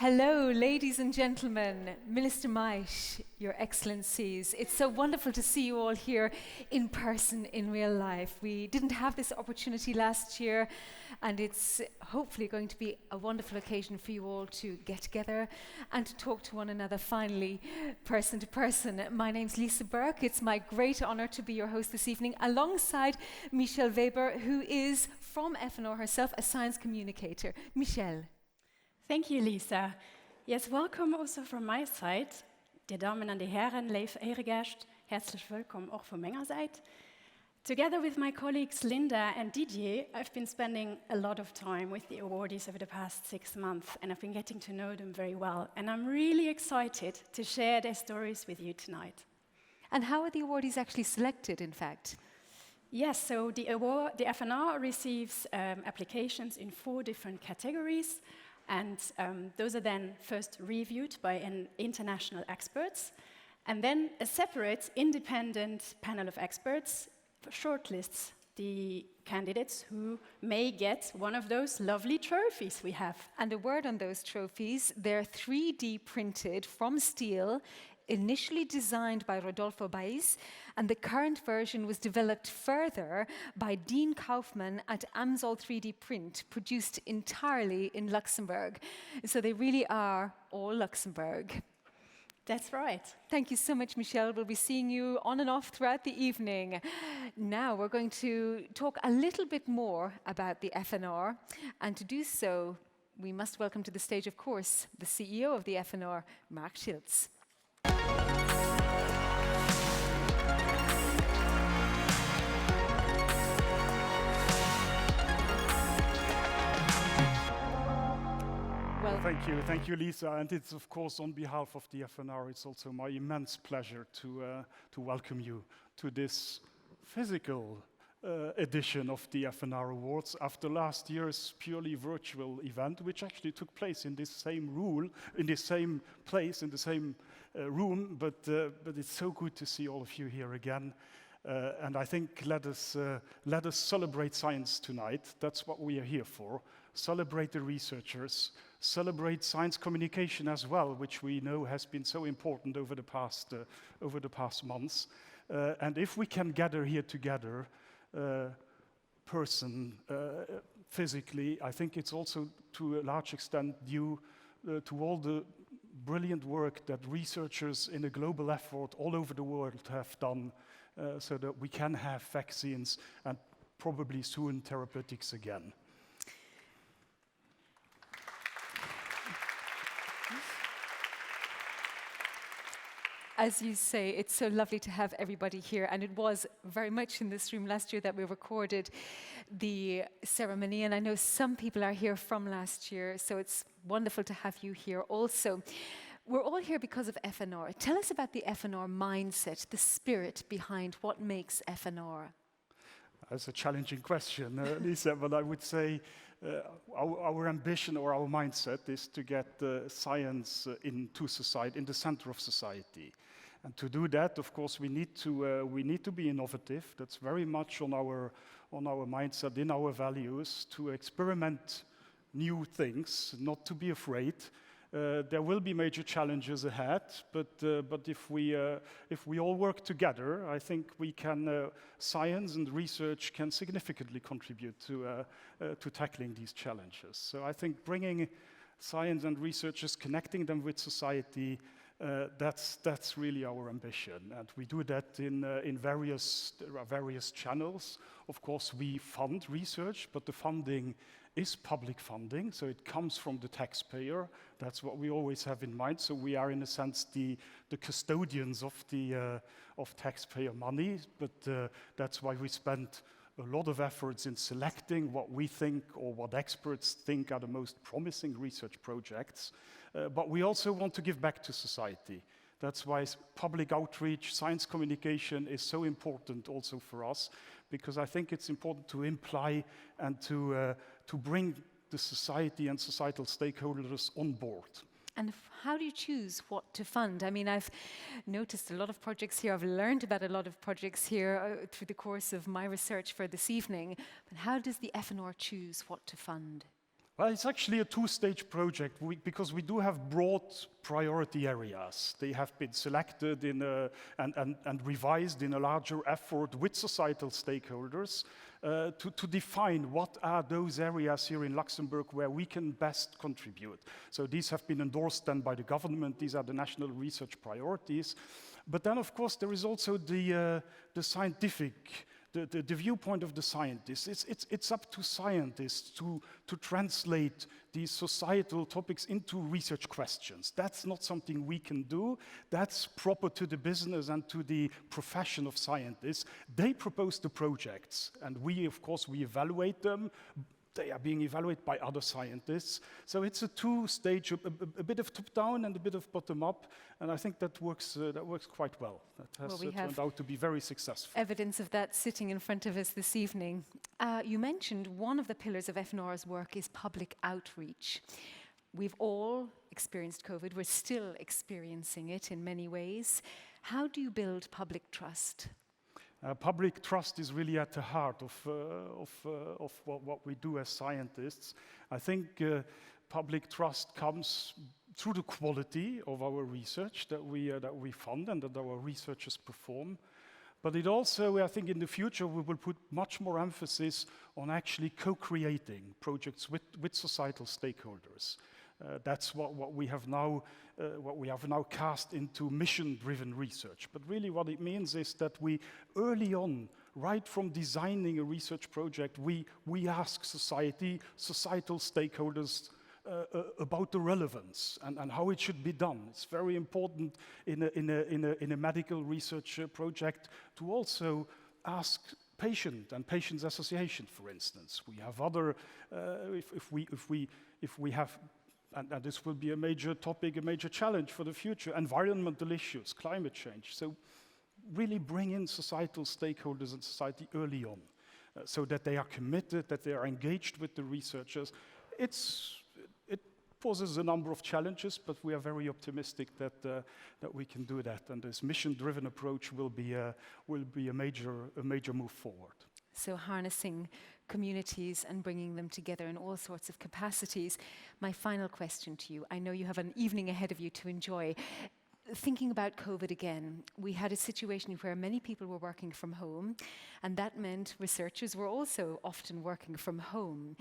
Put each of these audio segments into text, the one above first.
Hello, ladies and gentlemen, Minister Maish, Your Excellencies. It's so wonderful to see you all here in person, in real life. We didn't have this opportunity last year, and it's hopefully going to be a wonderful occasion for you all to get together and to talk to one another finally, person to person. My name's Lisa Burke. It's my great honor to be your host this evening, alongside Michelle Weber, who is from FNR herself, a science communicator. Michelle. Thank you, Lisa. Yes, welcome also from my side. Die Damen und die Herren, lieve Ehrengäste, herzlich willkommen auch von meiner Seite. Together with my colleagues Linda and Didier, I've been spending a lot of time with the awardees over the past 6 months, and I've been getting to know them very well. And I'm really excited to share their stories with you tonight. And how are the awardees actually selected, in fact? Yes, so the FNR receives applications in 4 different categories. And those are then first reviewed by international experts, and then a separate independent panel of experts shortlists the candidates who may get one of those lovely trophies we have. And a word on those trophies: they're 3D printed from steel, initially designed by Rodolfo Baiz, and the current version was developed further by Dean Kaufman at Amsol 3D Print, produced entirely in Luxembourg. So they really are all Luxembourg. That's right. Thank you so much, Michelle. We'll be seeing you on and off throughout the evening. Now we're going to talk a little bit more about the FNR, and to do so, we must welcome to the stage, of course, the CEO of the FNR, Mark Schiltz. Well, thank you, Lisa. And it's of course on behalf of the FNR, it's also my immense pleasure to welcome you to this physical edition of the FNR Awards after last year's purely virtual event, which actually took place in this same room, in the same place, in the same room. But it's so good to see all of you here again. And I think let us celebrate science tonight. That's what we are here for. Celebrate the researchers, celebrate science communication as well, which we know has been so important over the past months. And if we can gather here together, physically, I think it's also to a large extent due to all the brilliant work that researchers in a global effort all over the world have done, so that we can have vaccines and probably soon therapeutics again. As you say, it's so lovely to have everybody here, and it was very much in this room last year that we recorded the ceremony, and I know some people are here from last year, so it's wonderful to have you here also. We're all here because of FNR. Tell us about the FNR mindset, the spirit behind what makes FNR. That's a challenging question, Lisa, but I would say our ambition or our mindset is to get science into society, in the center of society. And to do that, of course, we need to be innovative. That's very much on our mindset, in our values, to experiment new things, not to be afraid. There will be major challenges ahead, but if we all work together, I think we can, science and research can significantly contribute to tackling these challenges. So I think bringing science and researchers, connecting them with society, that's really our ambition, and we do that in various channels. Of course, we fund research, but the funding is public funding, so it comes from the taxpayer. That's what we always have in mind. So we are, in a sense, the custodians of taxpayer money. But that's why we spend a lot of efforts in selecting what we think or what experts think are the most promising research projects. But we also want to give back to society. That's why public outreach, science communication is so important also for us, because I think it's important to imply and to bring the society and societal stakeholders on board. And how do you choose what to fund? I mean, I've noticed a lot of projects here. I've learned about a lot of projects here through the course of my research for this evening. But how does the FNR choose what to fund? Well, it's actually a two-stage project because we do have broad priority areas. They have been selected and revised in a larger effort with societal stakeholders to define what are those areas here in Luxembourg where we can best contribute. So these have been endorsed then by the government. These are the national research priorities. But then, of course, there is also the scientific the viewpoint of the scientists. It's up to scientists to translate these societal topics into research questions. That's not something we can do. That's proper to the business and to the profession of scientists. They propose the projects, and we, of course, we evaluate them. They are being evaluated by other scientists. So it's a two-stage, a bit of top-down and a bit of bottom-up, and I think that works quite well. That has turned out to be very successful. Evidence of that sitting in front of us this evening. You mentioned one of the pillars of FNR's work is public outreach. We've all experienced COVID. We're still experiencing it in many ways. How do you build public trust? Public trust is really at the heart of what we do as scientists. I think public trust comes through the quality of our research that we fund and that our researchers perform. But it also, I think in the future, we will put much more emphasis on actually co-creating projects with societal stakeholders. That's what we have now cast into mission-driven research. But really what it means is that we, early on, right from designing a research project, we ask societal stakeholders about the relevance and how it should be done. It's very important in a medical research project to also ask patients association, for instance. We have other, if we have. And this will be a major topic, a major challenge for the future, environmental issues, climate change. So really bring in societal stakeholders and society early on so that they are committed, that they are engaged with the researchers. It poses a number of challenges, but we are very optimistic that we can do that. And this mission-driven approach will be a major move forward. So harnessing communities and bringing them together in all sorts of capacities. My final question to you, I know you have an evening ahead of you to enjoy. Thinking about COVID again, we had a situation where many people were working from home, and that meant researchers were also often working from home.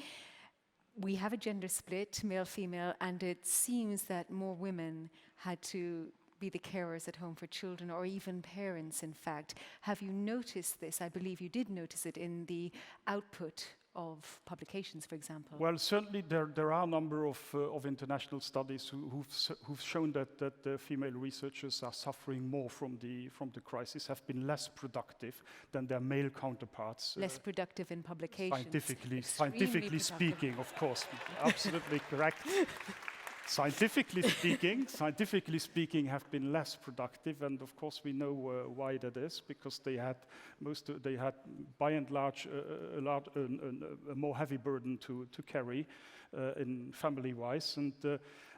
We have a gender split, male-female, and it seems that more women had to be the carers at home for children, or even parents, in fact. Have you noticed this? I believe you did notice it in the output of publications, for example. Well, certainly there are a number of international studies who've shown that female researchers are suffering more from the crisis, have been less productive than their male counterparts. Less productive in publications. Scientifically speaking, of course, absolutely correct. Scientifically speaking, have been less productive, and of course we know why that is, because they had by and large a more heavy burden to carry in family-wise, and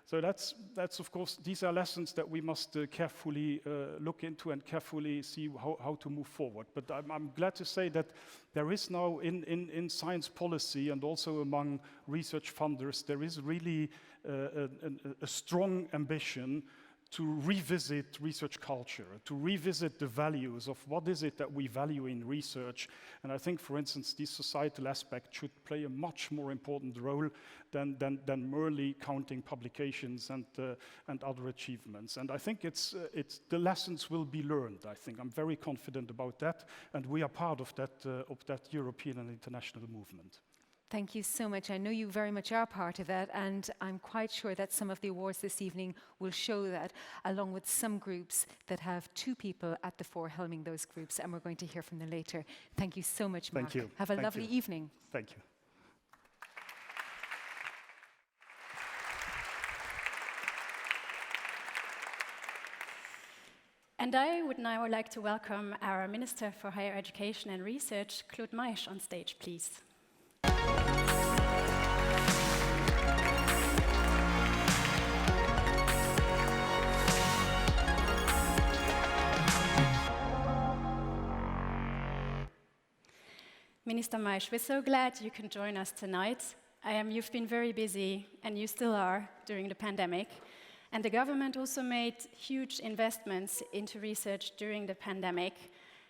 so that's of course, these are lessons that we must carefully look into and carefully see how to move forward. But I'm glad to say that there is now in science policy and also among research funders, there is really a strong ambition to revisit research culture, to revisit the values of what is it that we value in research. And I think, for instance, the societal aspect should play a much more important role than merely counting publications and other achievements. And I think the lessons will be learned. I think I'm very confident about that, and we are part of that European and international movement. Thank you so much. I know you very much are part of that, and I'm quite sure that some of the awards this evening will show that, along with some groups that have two people at the fore helming those groups, and we're going to hear from them later. Thank you so much, Mark. Thank you. Have a lovely evening. Thank you. And I would now like to welcome our Minister for Higher Education and Research, Claude Maisch, on stage, please. Minister Maisch, we're so glad you can join us tonight. You've been very busy, and you still are, during the pandemic. And the government also made huge investments into research during the pandemic.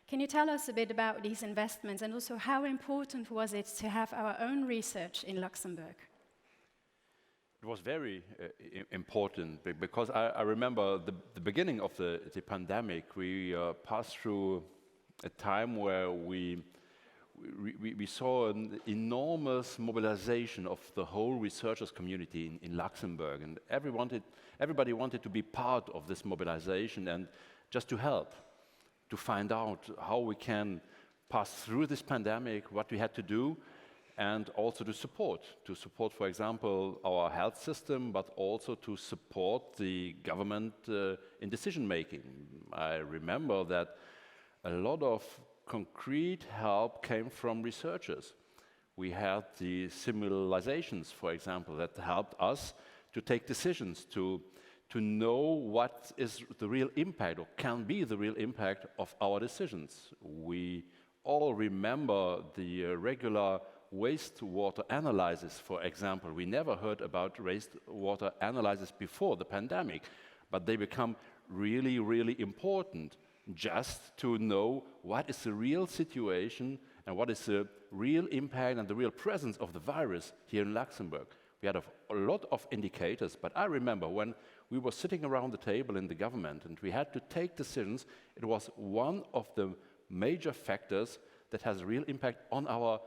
Can you tell us a bit about these investments, and also how important was it to have our own research in Luxembourg? It was very important because I remember the beginning of the pandemic. We passed through a time where we saw an enormous mobilization of the whole researchers community in Luxembourg, and everybody wanted to be part of this mobilization and just to help, to find out how we can pass through this pandemic, what we had to do, and also to support, for example, our health system, but also to support the government in decision making. I remember that a lot of concrete help came from researchers. We had the simulations, for example, that helped us to take decisions, to know what is the real impact or can be the real impact of our decisions. We all remember the regular wastewater analysis, for example. We never heard about wastewater analysis before the pandemic, but they become really, really important just to know what is the real situation and what is the real impact and the real presence of the virus here in Luxembourg. We had a lot of indicators, but I remember when we were sitting around the table in the government and we had to take decisions, it was one of the major factors that has a real impact on our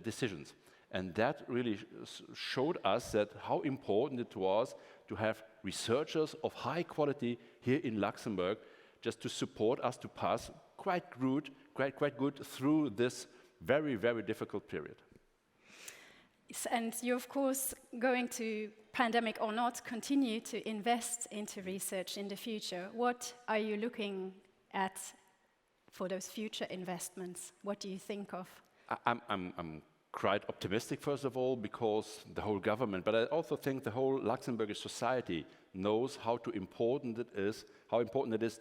decisions. And that really showed us that how important it was to have researchers of high quality here in Luxembourg just to support us to pass quite good through this very, very difficult period. And you're, of course, going to, pandemic or not, continue to invest into research in the future. What are you looking at for those future investments? What do you think of? I'm quite optimistic, first of all, because the whole government, but I also think the whole Luxembourgish society knows how important it is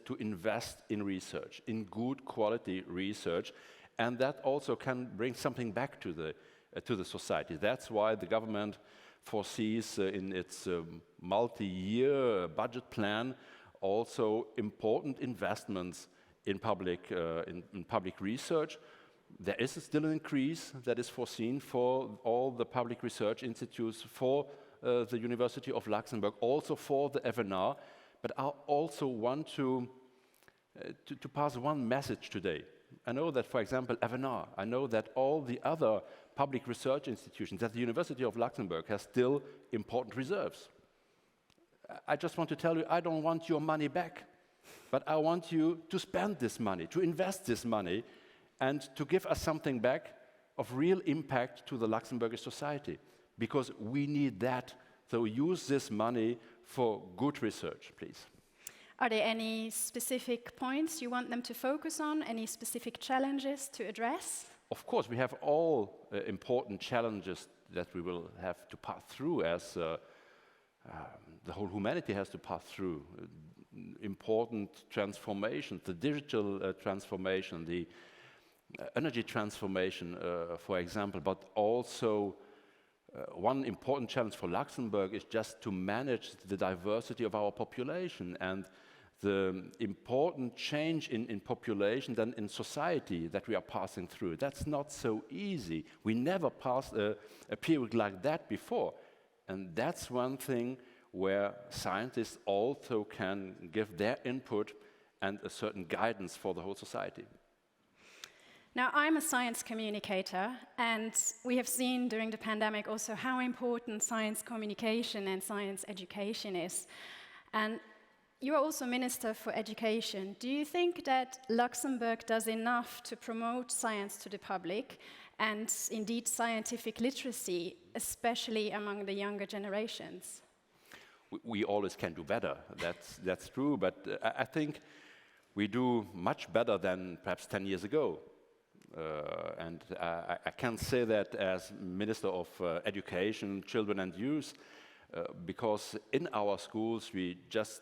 to invest in research, in good quality research, and that also can bring something back to the society. That's why the government foresees in its multi-year budget plan also important investments in public research. There is still an increase that is foreseen for all the public research institutes, for the University of Luxembourg, also for the FNR. But I also want to pass one message today. I know that, for example, FNR, I know that all the other public research institutions, that the University of Luxembourg has still important reserves. I just want to tell you, I don't want your money back, but I want you to spend this money, to invest this money, and to give us something back of real impact to the Luxembourgish society, because we need that. So use this money for good research, please. Are there any specific points you want them to focus on? Any specific challenges to address? Of course, we have all important challenges that we will have to pass through as the whole humanity has to pass through. Important transformations, the digital transformation, the energy transformation, for example, but also one important challenge for Luxembourg is just to manage the diversity of our population and the important change in population and in society that we are passing through. That's not so easy. We never passed a period like that before. And that's one thing where scientists also can give their input and a certain guidance for the whole society. Now, I'm a science communicator, and we have seen during the pandemic also how important science communication and science education is. And you are also Minister for Education. Do you think that Luxembourg does enough to promote science to the public and indeed scientific literacy, especially among the younger generations? We always can do better, that's true, but I think we do much better than perhaps 10 years ago. And I can say that as Minister of Education, Children and Youth, because in our schools we just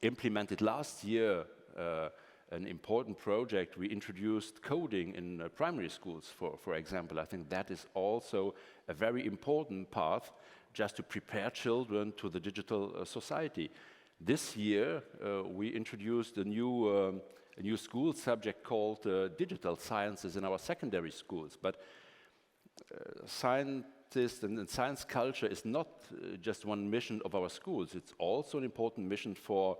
implemented last year an important project. We introduced coding in primary schools, for example. I think that is also a very important path just to prepare children to the digital society. This year, we introduced a new school subject called digital sciences in our secondary schools. But scientists and science culture is not just one mission of our schools. It's also an important mission for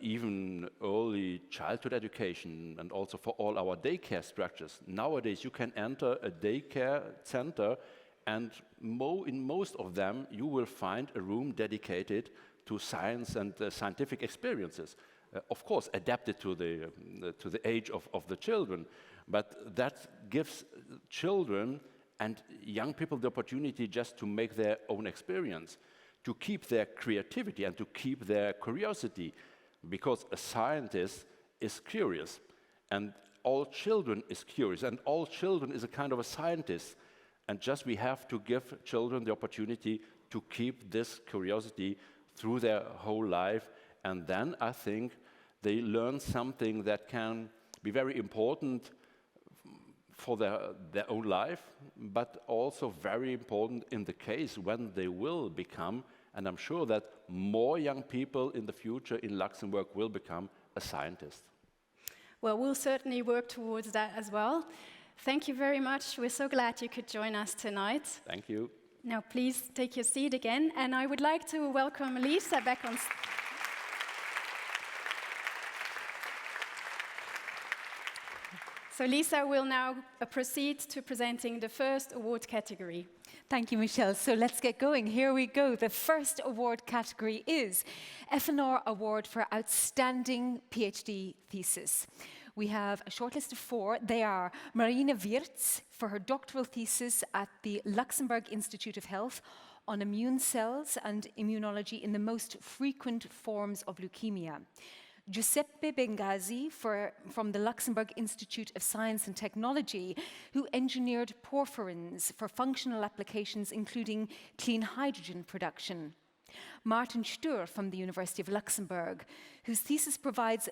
even early childhood education and also for all our daycare structures. Nowadays, you can enter a daycare center, and in most of them, you will find a room dedicated to science and scientific experiences. Of course, adapted to the age of the children, but that gives children and young people the opportunity just to make their own experience, to keep their creativity and to keep their curiosity, because a scientist is curious, and all children is curious, and all children is a kind of a scientist, and just we have to give children the opportunity to keep this curiosity through their whole life, and then I think they learn something that can be very important for their own life, but also very important in the case when they will become, and I'm sure that more young people in the future in Luxembourg will become a scientist. Well, we'll certainly work towards that as well. Thank you very much. We're so glad you could join us tonight. Thank you. Now, please take your seat again, and I would like to welcome Lisa back on stage. So Lisa will now proceed to presenting the first award category. Thank you, Michelle. So let's get going. Here we go. The first award category is FNR Award for Outstanding PhD Thesis. We have a short list of 4. They are Marina Wirtz for her doctoral thesis at the Luxembourg Institute of Health on immune cells and immunology in the most frequent forms of leukemia. Giuseppe Bengasi from the Luxembourg Institute of Science and Technology, who engineered porphyrins for functional applications including clean hydrogen production. Martin Stur from the University of Luxembourg, whose thesis provides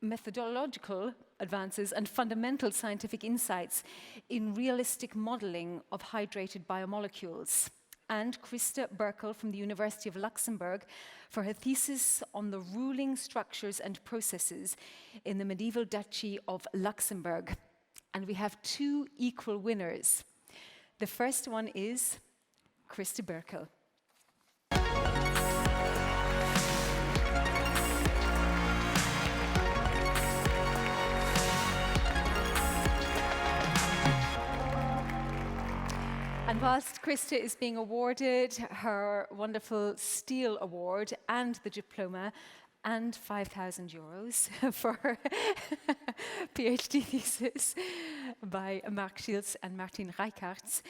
methodological advances and fundamental scientific insights in realistic modeling of hydrated biomolecules. And Christa Berkel from the University of Luxembourg for her thesis on the ruling structures and processes in the medieval Duchy of Luxembourg. And we have 2 equal winners. The first one is Christa Berkel. And whilst Christa is being awarded her wonderful Steele Award and the diploma and €5,000 for her PhD thesis by Marc Schiels and Martin Reichardt,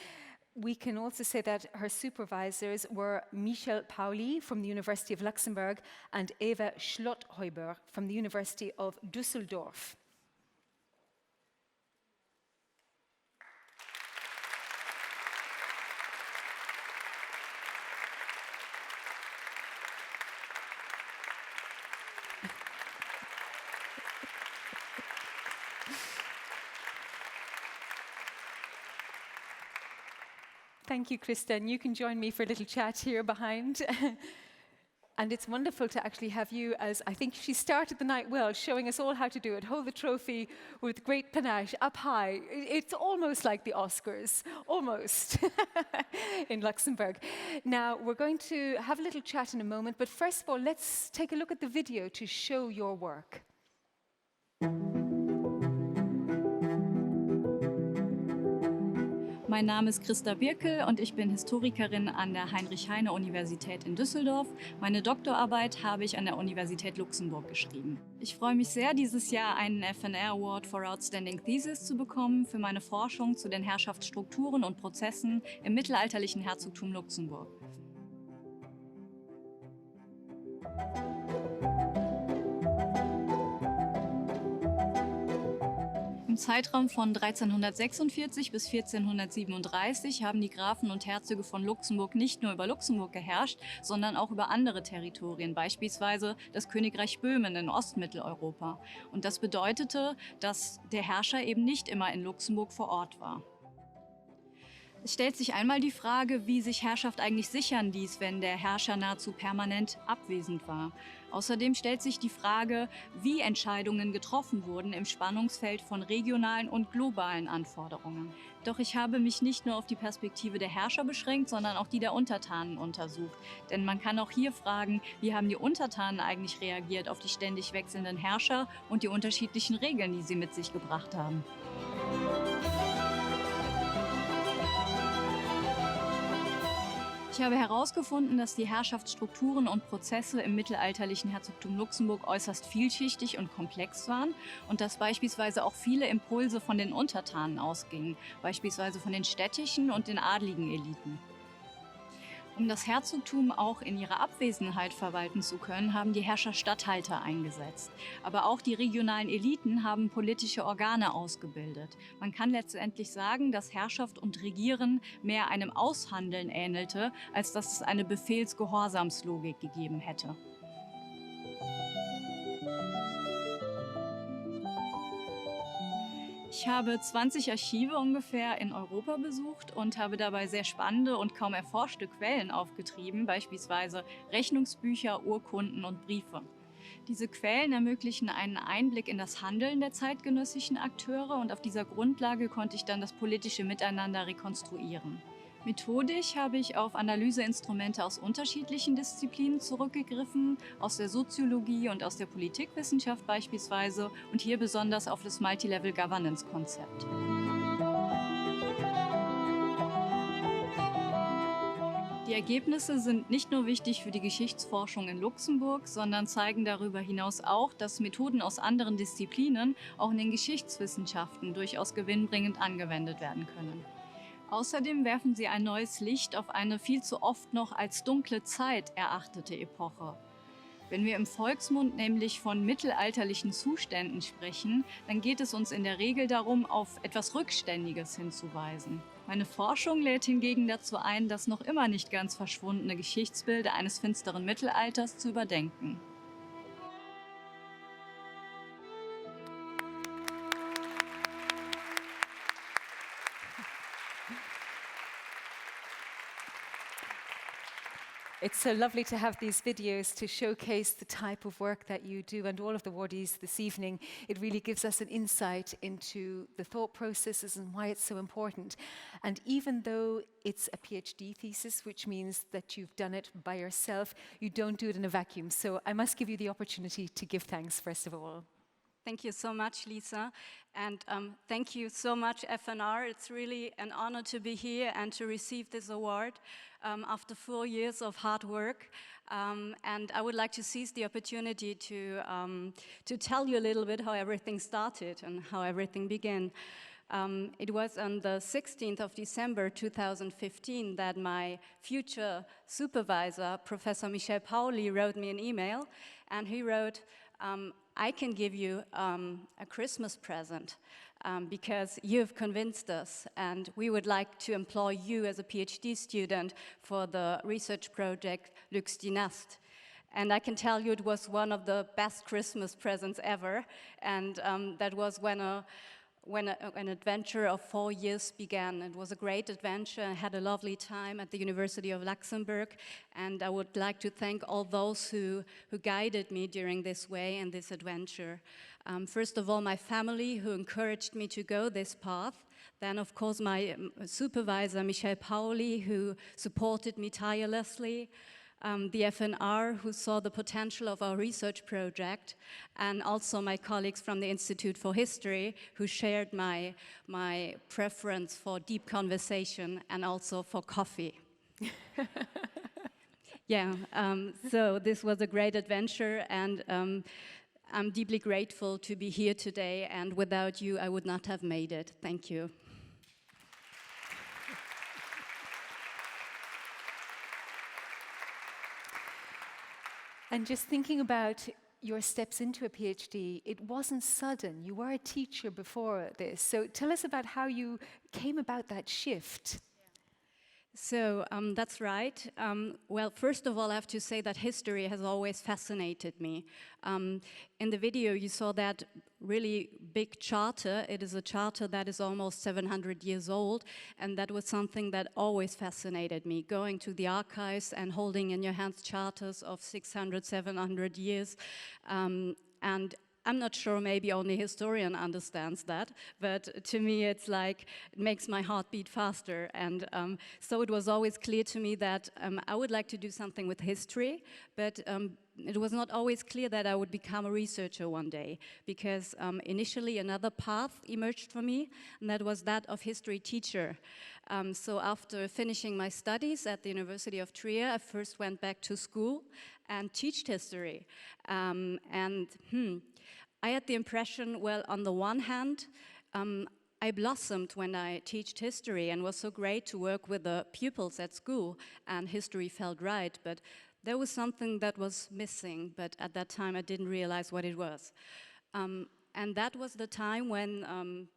we can also say that her supervisors were Michel Pauli from the University of Luxembourg and Eva Schlotthäuber from the University of Düsseldorf. Thank you, Christa, and you can join me for a little chat here behind. And it's wonderful to actually have you as, I think she started the night well, showing us all how to do it, hold the trophy with great panache, up high. It's almost like the Oscars, almost, in Luxembourg. Now, we're going to have a little chat in a moment, but first of all, let's take a look at the video to show your work. Mein Name ist Christa Birkel und ich bin Historikerin an der Heinrich-Heine-Universität in Düsseldorf. Meine Doktorarbeit habe ich an der Universität Luxemburg geschrieben. Ich freue mich sehr, dieses Jahr einen FNR Award for Outstanding Thesis zu bekommen für meine Forschung zu den Herrschaftsstrukturen und Prozessen im mittelalterlichen Herzogtum Luxemburg. Im Zeitraum von 1346 bis 1437 haben die Grafen und Herzöge von Luxemburg nicht nur über Luxemburg geherrscht, sondern auch über andere Territorien, beispielsweise das Königreich Böhmen in Ostmitteleuropa. Und das bedeutete, dass der Herrscher eben nicht immer in Luxemburg vor Ort war. Es stellt sich einmal die Frage, wie sich Herrschaft eigentlich sichern ließ, wenn der Herrscher nahezu permanent abwesend war. Außerdem stellt sich die Frage, wie Entscheidungen getroffen wurden im Spannungsfeld von regionalen und globalen Anforderungen. Doch ich habe mich nicht nur auf die Perspektive der Herrscher beschränkt, sondern auch die der Untertanen untersucht. Denn man kann auch hier fragen, wie haben die Untertanen eigentlich reagiert auf die ständig wechselnden Herrscher und die unterschiedlichen Regeln, die sie mit sich gebracht haben. Ich habe herausgefunden, dass die Herrschaftsstrukturen und Prozesse im mittelalterlichen Herzogtum Luxemburg äußerst vielschichtig und komplex waren und dass beispielsweise auch viele Impulse von den Untertanen ausgingen, beispielsweise von den städtischen und den adligen Eliten. Um das Herzogtum auch in ihrer Abwesenheit verwalten zu können, haben die Herrscher Statthalter eingesetzt. Aber auch die regionalen Eliten haben politische Organe ausgebildet. Man kann letztendlich sagen, dass Herrschaft und Regieren mehr einem Aushandeln ähnelte, als dass es eine Befehls-Gehorsamslogik gegeben hätte. Ich habe 20 Archive ungefähr in Europa besucht und habe dabei sehr spannende und kaum erforschte Quellen aufgetrieben, beispielsweise Rechnungsbücher, Urkunden und Briefe. Diese Quellen ermöglichen einen Einblick in das Handeln der zeitgenössischen Akteure und auf dieser Grundlage konnte ich dann das politische Miteinander rekonstruieren. Methodisch habe ich auf Analyseinstrumente aus unterschiedlichen Disziplinen zurückgegriffen, aus der Soziologie und aus der Politikwissenschaft beispielsweise und hier besonders auf das Multilevel-Governance-Konzept. Die Ergebnisse sind nicht nur wichtig für die Geschichtsforschung in Luxemburg, sondern zeigen darüber hinaus auch, dass Methoden aus anderen Disziplinen auch in den Geschichtswissenschaften durchaus gewinnbringend angewendet werden können. Außerdem werfen sie ein neues Licht auf eine viel zu oft noch als dunkle Zeit erachtete Epoche. Wenn wir im Volksmund nämlich von mittelalterlichen Zuständen sprechen, dann geht es uns in der Regel darum, auf etwas Rückständiges hinzuweisen. Meine Forschung lädt hingegen dazu ein, das noch immer nicht ganz verschwundene Geschichtsbild eines finsteren Mittelalters zu überdenken. It's so lovely to have these videos to showcase the type of work that you do and all of the awardees this evening. It really gives us an insight into the thought processes and why it's so important. And even though it's a PhD thesis, which means that you've done it by yourself, you don't do it in a vacuum. So I must give you the opportunity to give thanks, first of all. Thank you so much, Lisa. And thank you so much, FNR. It's really an honor to be here and to receive this award after 4 years of hard work. And I would like to seize the opportunity to tell you a little bit how everything started and how everything began. It was on the 16th of December 2015 that my future supervisor, Professor Michel Pauli, wrote me an email, and he wrote, I can give you a Christmas present because you've convinced us, and we would like to employ you as a PhD student for the research project Lux Dynast. And I can tell you it was one of the best Christmas presents ever, and that was when an adventure of 4 years began. It was a great adventure. I had a lovely time at the University of Luxembourg, and I would like to thank all those who guided me during this way and this adventure. First of all, my family, who encouraged me to go this path. Then, of course, my supervisor, Michel Pauli, who supported me tirelessly. The FNR, who saw the potential of our research project, and also my colleagues from the Institute for History, who shared my preference for deep conversation and also for coffee. Yeah, so this was a great adventure, and I'm deeply grateful to be here today, and without you, I would not have made it. Thank you. And just thinking about your steps into a PhD, it wasn't sudden. You were a teacher before this. So tell us about how you came about that shift. So that's right. Well, first of all, I have to say that history has always fascinated me. In the video, you saw that really big charter. It is a charter that is almost 700 years old, and that was something that always fascinated me, going to the archives and holding in your hands charters of 600, 700 years. And I'm not sure, maybe only a historian understands that, but to me it's like, it makes my heart beat faster. And so it was always clear to me that I would like to do something with history, but it was not always clear that I would become a researcher one day, because initially another path emerged for me, and that was that of history teacher. So after finishing my studies at the University of Trier, I first went back to school and taught history. I had the impression, well, on the one hand, I blossomed when I taught history and was so great to work with the pupils at school, and history felt right, but there was something that was missing, but at that time I didn't realize what it was. And that was the time when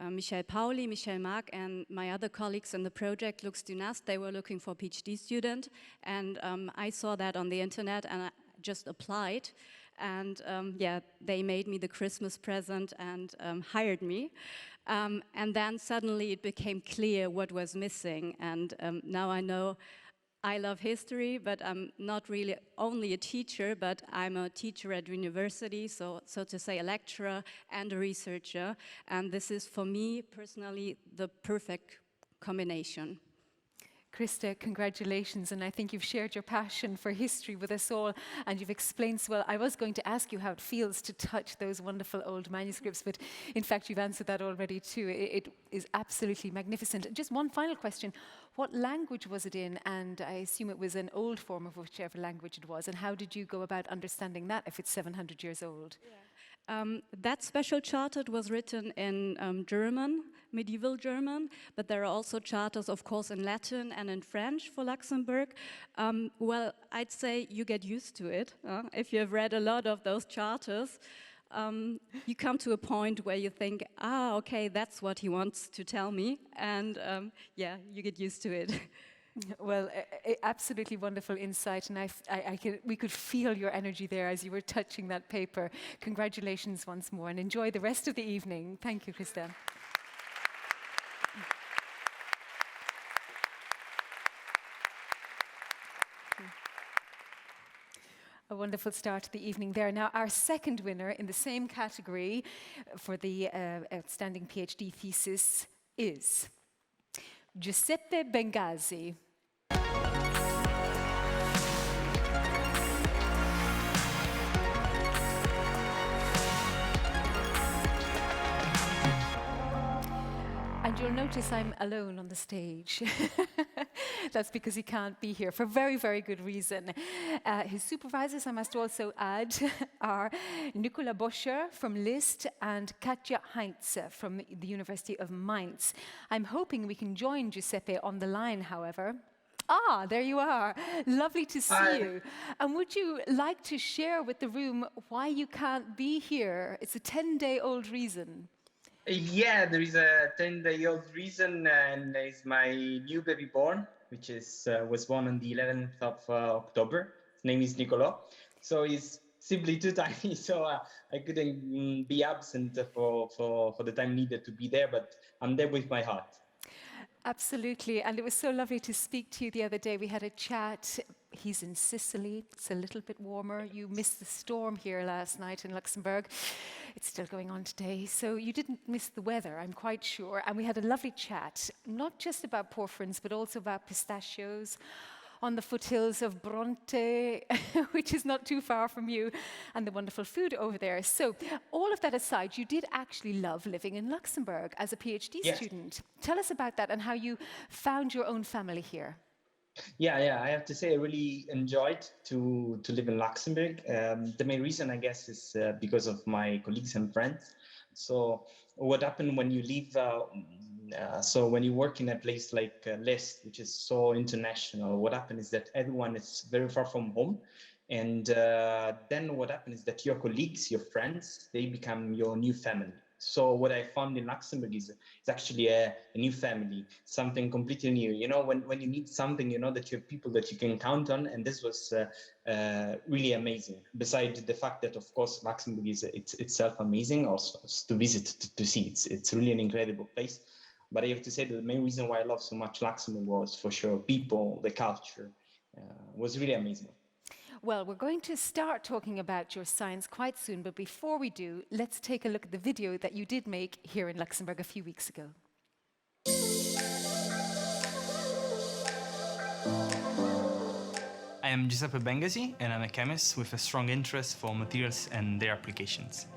Michel Pauli, Michel Marc, and my other colleagues in the project, Lux Dynast, they were looking for a PhD student, and I saw that on the internet and I just applied. And yeah, they made me the Christmas present and hired me. And then suddenly it became clear what was missing. And now I know I love history, but I'm not really only a teacher, but I'm a teacher at university, so to say a lecturer and a researcher. And this is, for me personally, the perfect combination. Krista, congratulations, and I think you've shared your passion for history with us all, and you've explained so well. I was going to ask you how it feels to touch those wonderful old manuscripts, but in fact you've answered that already too. It is absolutely magnificent. Just one final question. What language was it in? And I assume it was an old form of whichever language it was, and how did you go about understanding that if it's 700 years old? Yeah. That special charter was written in German, medieval German, but there are also charters, of course, in Latin and in French for Luxembourg. Well, I'd say you get used to it. If you have read a lot of those charters, you come to a point where you think, okay, that's what he wants to tell me, and yeah, you get used to it. Well, absolutely wonderful insight, and we could feel your energy there as you were touching that paper. Congratulations once more, and enjoy the rest of the evening. Thank you, Krista. A wonderful start to the evening there. Now, our second winner in the same category for the outstanding PhD thesis is Giuseppe Bengasi. And you'll notice I'm alone on the stage. That's because he can't be here for very, very good reason. His supervisors, I must also add, are Nicola Boscher from List and Katja Heinz from the University of Mainz. I'm hoping we can join Giuseppe on the line, however. There you are. Lovely to see you. And would you like to share with the room why you can't be here? It's a 10-day-old reason. Yeah, there is a 10-day-old reason, and it's my new baby born, which was born on the 11th of October. His name is Nicola. So he's simply too tiny, so I couldn't be absent for the time needed to be there, but I'm there with my heart. Absolutely, and it was so lovely to speak to you the other day. We had a chat. He's in Sicily. It's a little bit warmer. You missed the storm here last night in Luxembourg. It's still going on today. So you didn't miss the weather, I'm quite sure. And we had a lovely chat, not just about porphyrins, but also about pistachios on the foothills of Bronte, which is not too far from you, and the wonderful food over there. So all of that aside, you did actually love living in Luxembourg as a PhD student. Tell us about that and how you found your own family here. Yeah, I have to say I really enjoyed to live in Luxembourg. The main reason, I guess, is because of my colleagues and friends. So what happened when you leave, so when you work in a place like List, which is so international, what happened is that everyone is very far from home. And then what happens is that your colleagues, your friends, they become your new family. So what I found in Luxembourg is actually a new family, something completely new. You know, when you need something, you know that you have people that you can count on, and this was really amazing. Besides the fact that, of course, Luxembourg is itself amazing, also to visit, to see. It's really an incredible place. But I have to say that the main reason why I love so much Luxembourg was for sure people, the culture, was really amazing. Well, we're going to start talking about your science quite soon, but before we do, let's take a look at the video that you did make here in Luxembourg a few weeks ago. I am Giuseppe Bengasi, and I'm a chemist with a strong interest for materials and their applications.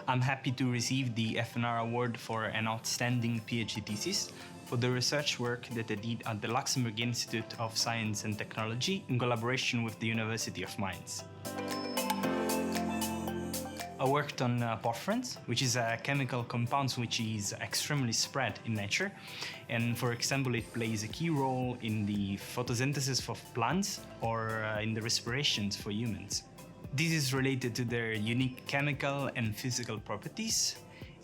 I'm happy to receive the FNR Award for an outstanding PhD thesis for the research work that I did at the Luxembourg Institute of Science and Technology in collaboration with the University of Mainz. I worked on porphyrins, which is a chemical compound which is extremely spread in nature, and for example it plays a key role in the photosynthesis of plants or in the respirations for humans. This is related to their unique chemical and physical properties.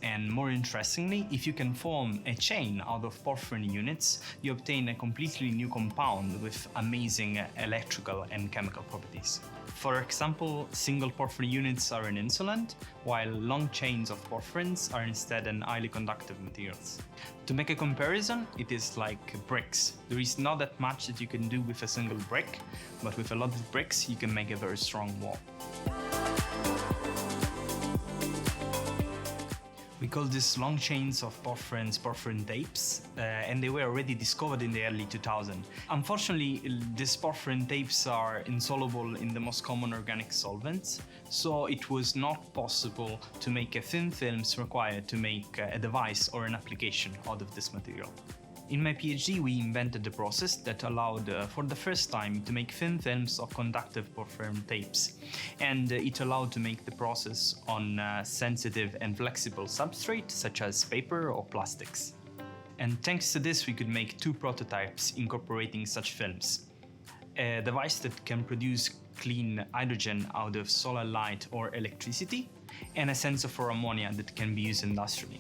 And more interestingly, if you can form a chain out of porphyrin units, you obtain a completely new compound with amazing electrical and chemical properties. For example, single porphyrin units are an insulant, while long chains of porphyrins are instead an highly conductive materials. To make a comparison, it is like bricks. There is not that much that you can do with a single brick, but with a lot of bricks you can make a very strong wall. We call these long chains of porphyrins porphyrin tapes, and they were already discovered in the early 2000s. Unfortunately, these porphyrin tapes are insoluble in the most common organic solvents, so it was not possible to make a thin films required to make a device or an application out of this material. In my PhD, we invented a process that allowed for the first time to make thin films of conductive porphyrin tapes, and it allowed to make the process on sensitive and flexible substrate such as paper or plastics. And thanks to this, we could make two prototypes incorporating such films. A device that can produce clean hydrogen out of solar light or electricity, and a sensor for ammonia that can be used industrially.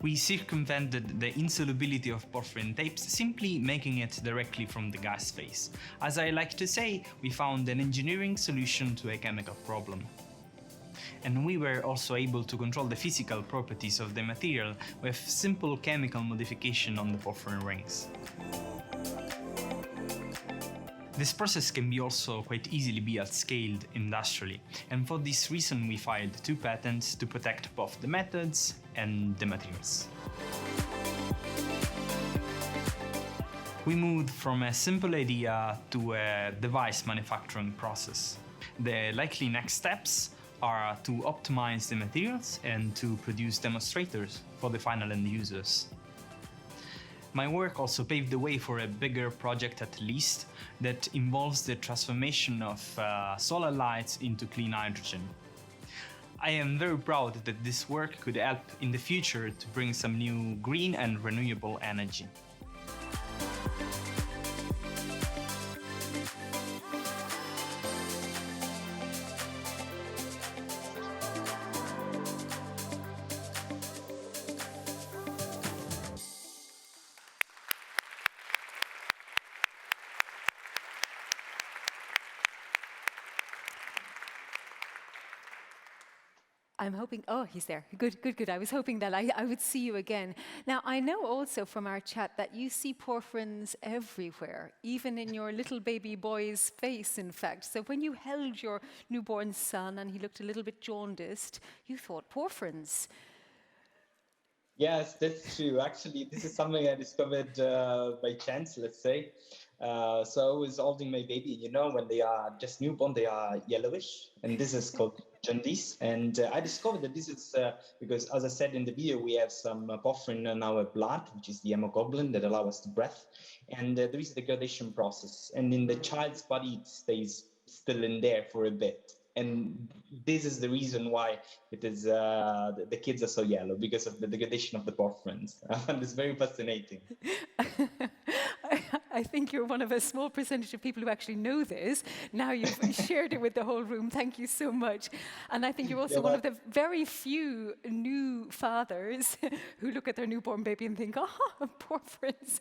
We circumvented the insolubility of porphyrin tapes, simply making it directly from the gas phase. As I like to say, we found an engineering solution to a chemical problem. And we were also able to control the physical properties of the material with simple chemical modification on the porphyrin rings. This process can be also quite easily be scaled industrially, and for this reason we filed 2 patents to protect both the methods and the materials. We moved from a simple idea to a device manufacturing process. The likely next steps are to optimize the materials and to produce demonstrators for the final end users. My work also paved the way for a bigger project at least that involves the transformation of solar lights into clean hydrogen. I am very proud that this work could help in the future to bring some new green and renewable energy. I'm hoping, oh, he's there. Good, good, good. I was hoping that I would see you again. Now, I know also from our chat that you see porphyrins everywhere, even in your little baby boy's face, in fact. So when you held your newborn son and he looked a little bit jaundiced, you thought porphyrins. Yes, that's true. Actually, this is something I discovered by chance, let's say. So I was holding my baby, you know, when they are just newborn, they are yellowish, and this is called jaundice. And I discovered that this is because, as I said in the video, we have some porphyrin in our blood, which is the hemoglobin that allows us to breathe. And there is the degradation process. And in the child's body, it stays still in there for a bit. And this is the reason why it is the kids are so yellow, because of the degradation of the boyfriends. I find this very fascinating. I think you're one of a small percentage of people who actually know this. Now you've shared it with the whole room. Thank you so much. And I think you're also one of the very few new fathers who look at their newborn baby and think, oh, poor Prince.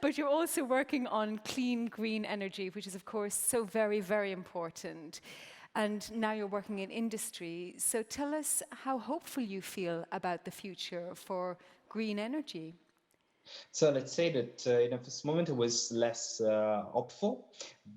But you're also working on clean, green energy, which is, of course, so very, very important. And now you're working in industry. So tell us how hopeful you feel about the future for green energy. So let's say that in this moment it was less hopeful,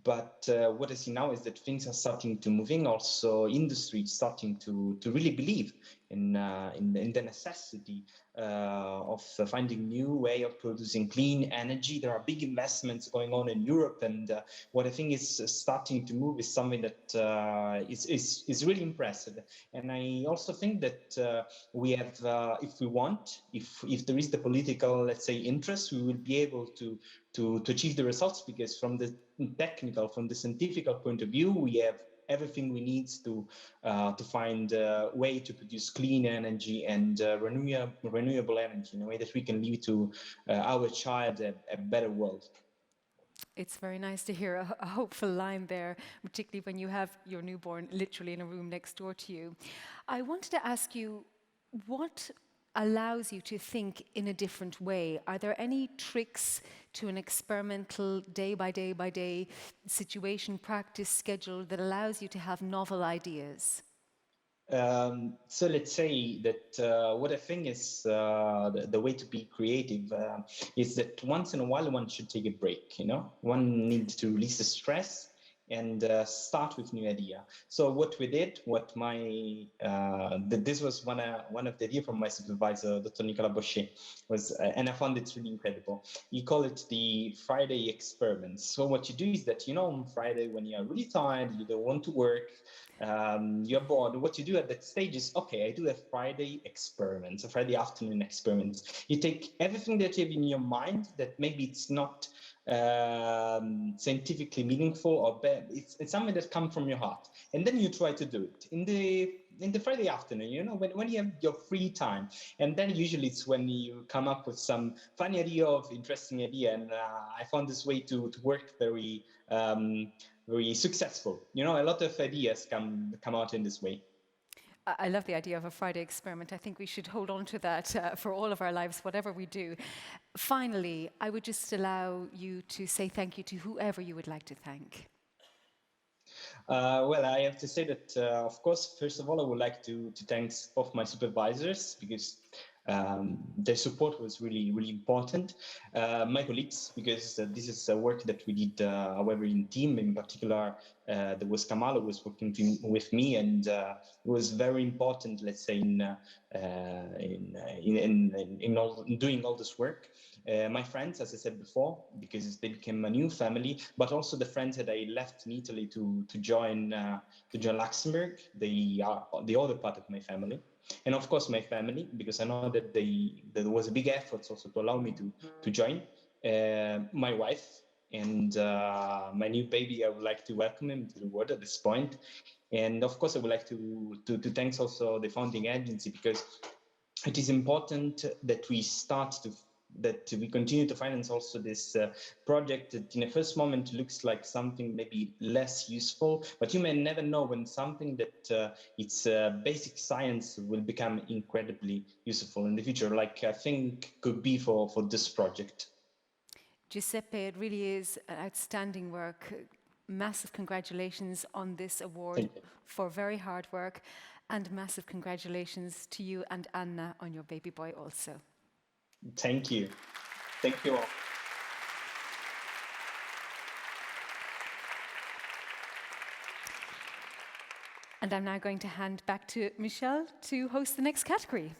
but what I see now is that things are starting to moving. Also, industry is starting to really believe in the necessity of finding new way of producing clean energy. There are big investments going on in Europe, and what I think is starting to move is something that is really impressive. And I also think that we have, if we want, if there is the political, let's say, interest, we will be able to achieve the results, because from the technical, from the scientific point of view, we have everything we need to find a way to produce clean energy and renewable energy in a way that we can leave to our child a better world. It's very nice to hear a hopeful line there, particularly when you have your newborn literally in a room next door to you. I wanted to ask you, what allows you to think in a different way? Are there any tricks to an experimental day by day situation, practice, schedule that allows you to have novel ideas? So let's say that what I think is the way to be creative is that once in a while one should take a break, you know? One needs to release the stress and start with new idea. So what we did, this was one of the ideas from my supervisor, Dr. Nicolas Bochet, was, and I found it really incredible. You call it the Friday experiment. So what you do is that, you know, on Friday when you're really tired, you don't want to work, you're bored, what you do at that stage is, okay, I do a Friday experiment, a Friday afternoon experiment. You take everything that you have in your mind that maybe it's not scientifically meaningful or bad, it's something that comes from your heart, and then you try to do it in the Friday afternoon, you know, when you have your free time. And then usually it's when you come up with some funny idea or interesting idea, and I found this way to work very successful. You know, a lot of ideas come out in this way. I love the idea of a Friday experiment. I think we should hold on to that for all of our lives, whatever we do. Finally, I would just allow you to say thank you to whoever you would like to thank. Well, I have to say that, of course, first of all, I would like to thank both my supervisors, because their support was really, really important. My colleagues, because this is a work that we did, however, in team. In particular, there was Kamal who was working with me, and it was very important, let's say, in doing all this work. My friends, as I said before, because they became a new family, but also the friends that I left in Italy to join Luxembourg. They are the other part of my family. And of course, my family, because I know that there was a big effort also to allow me to join. My wife and my new baby, I would like to welcome him to the world at this point. And of course, I would like to thank also the founding agency, because it is important that we continue to finance also this project that in the first moment looks like something maybe less useful, but you may never know when something that it's basic science will become incredibly useful in the future, like I think could be for this project. Giuseppe, it really is outstanding work. Massive congratulations on this award for very hard work, and massive congratulations to you and Anna on your baby boy also. Thank you. Thank you all. And I'm now going to hand back to Michelle to host the next category.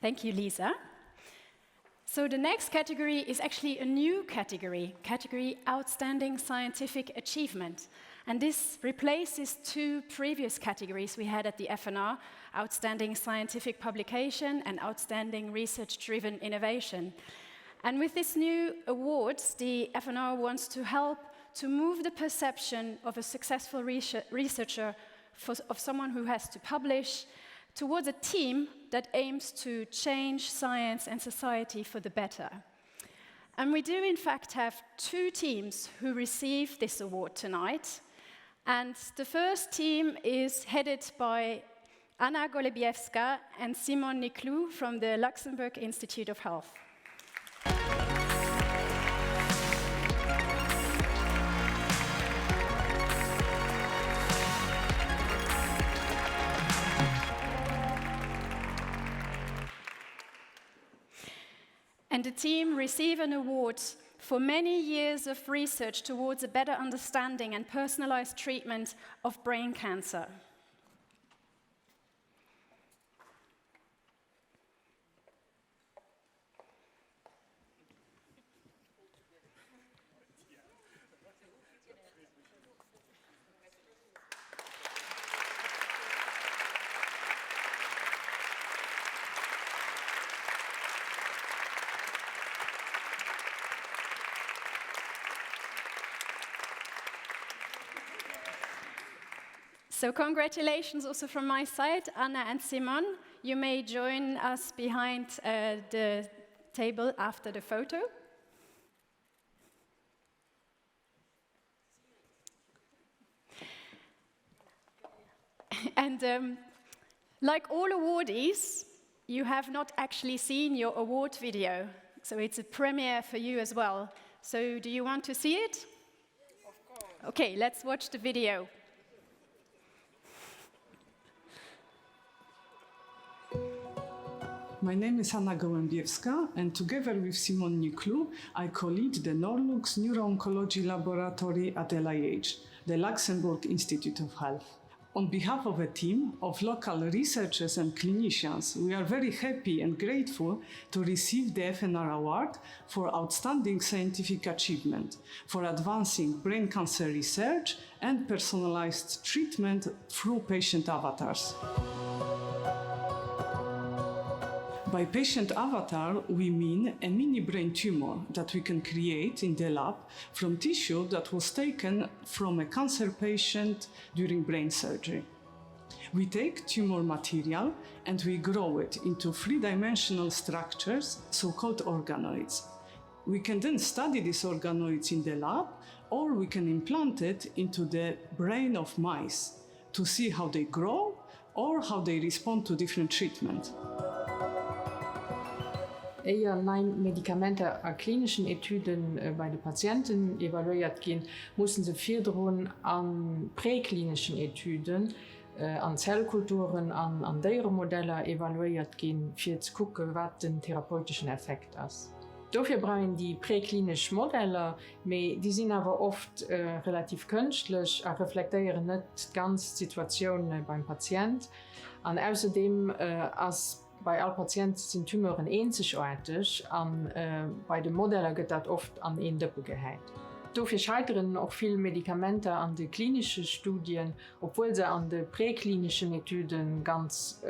Thank you, Lisa. So the next category is actually a new category Outstanding Scientific Achievement. And this replaces two previous categories we had at the FNR, Outstanding Scientific Publication and Outstanding Research-Driven Innovation. And with this new awards, the FNR wants to help to move the perception of a successful researcher, of someone who has to publish, towards a team that aims to change science and society for the better. And we do in fact have 2 teams who receive this award tonight. And the first team is headed by Anna Golebiewska and Simon Niclou from the Luxembourg Institute of Health. And the team receive an award for many years of research towards a better understanding and personalized treatment of brain cancer. So congratulations also from my side, Anna and Simon. You may join us behind the table after the photo. And like all awardees, you have not actually seen your award video, so it's a premiere for you as well. So do you want to see it? Of course. Okay, let's watch the video. My name is Anna Gołębiewska, and together with Simon Niclou, I co-lead the FNRLux Neuro-Oncology Laboratory at LIH, the Luxembourg Institute of Health. On behalf of a team of local researchers and clinicians, we are very happy and grateful to receive the FNR Award for Outstanding Scientific Achievement, for advancing brain cancer research and personalized treatment through patient avatars. By patient avatar, we mean a mini brain tumor that we can create in the lab from tissue that was taken from a cancer patient during brain surgery. We take tumor material and we grow it into 3-dimensional structures, so-called organoids. We can then study these organoids in the lab, or we can implant it into the brain of mice to see how they grow or how they respond to different treatments. Eher 9 Medikamente an klinischen Etüden bei den Patienten evaluiert gehen, müssen sie viel drohen an präklinischen Etüden, an Zellkulturen, an deren Modelle evaluiert gehen, für zu gucken, was den therapeutischen Effekt ist. Dafür brauchen die präklinischen Modelle, die sind aber oft relativ künstlich und reflektieren nicht ganz Situationen beim Patienten. Und außerdem bei allen Patienten sind Tumoren einzigartig und bei den Modellen geht das oft an einen Döppel gehalten. Dafür scheitern auch viele Medikamente an den klinischen Studien, obwohl sie an den präklinischen Etüden ganz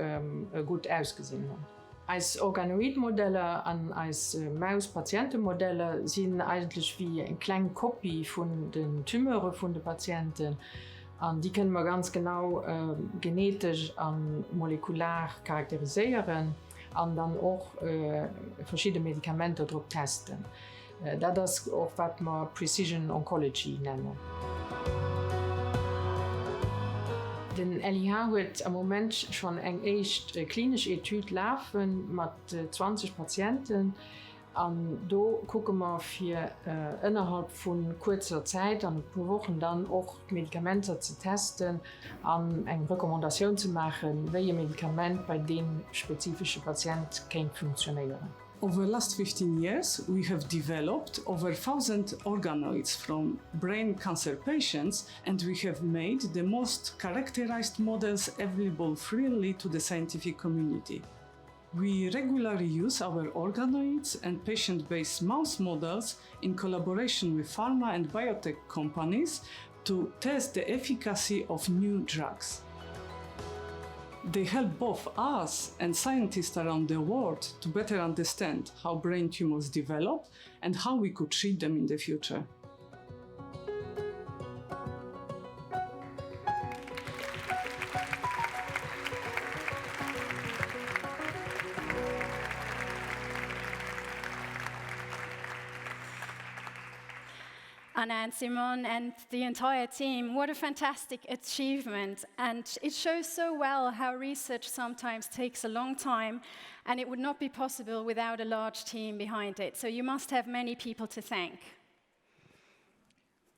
gut ausgesehen haben. Als Organoidmodelle und als Maus-Patientenmodelle sind eigentlich wie eine kleine Kopie von den Tumoren von den Patienten. Und die können wir ganz genau genetisch und molekular charakterisieren und dann auch verschiedene Medikamente darauf testen. Das ist auch, was wir Precision Oncology nennen. Den LIH hat im Moment schon eine erste klinische Etüde laufen mit 20 Patienten. Und da gucken wir für innerhalb von kurzer Zeit, ein paar Wochen, dann auch Medikamente zu testen und eine Rekommendation zu machen, welche Medikamente bei den spezifischen Patienten funktionieren können. Over the last 15 years, we have developed over 1,000 organoids from brain cancer patients, and we have made the most characterized models available freely to the scientific community. We regularly use our organoids and patient-based mouse models in collaboration with pharma and biotech companies to test the efficacy of new drugs. They help both us and scientists around the world to better understand how brain tumors develop and how we could treat them in the future. Anna and Simon and the entire team. What a fantastic achievement. And it shows so well how research sometimes takes a long time, and it would not be possible without a large team behind it. So you must have many people to thank.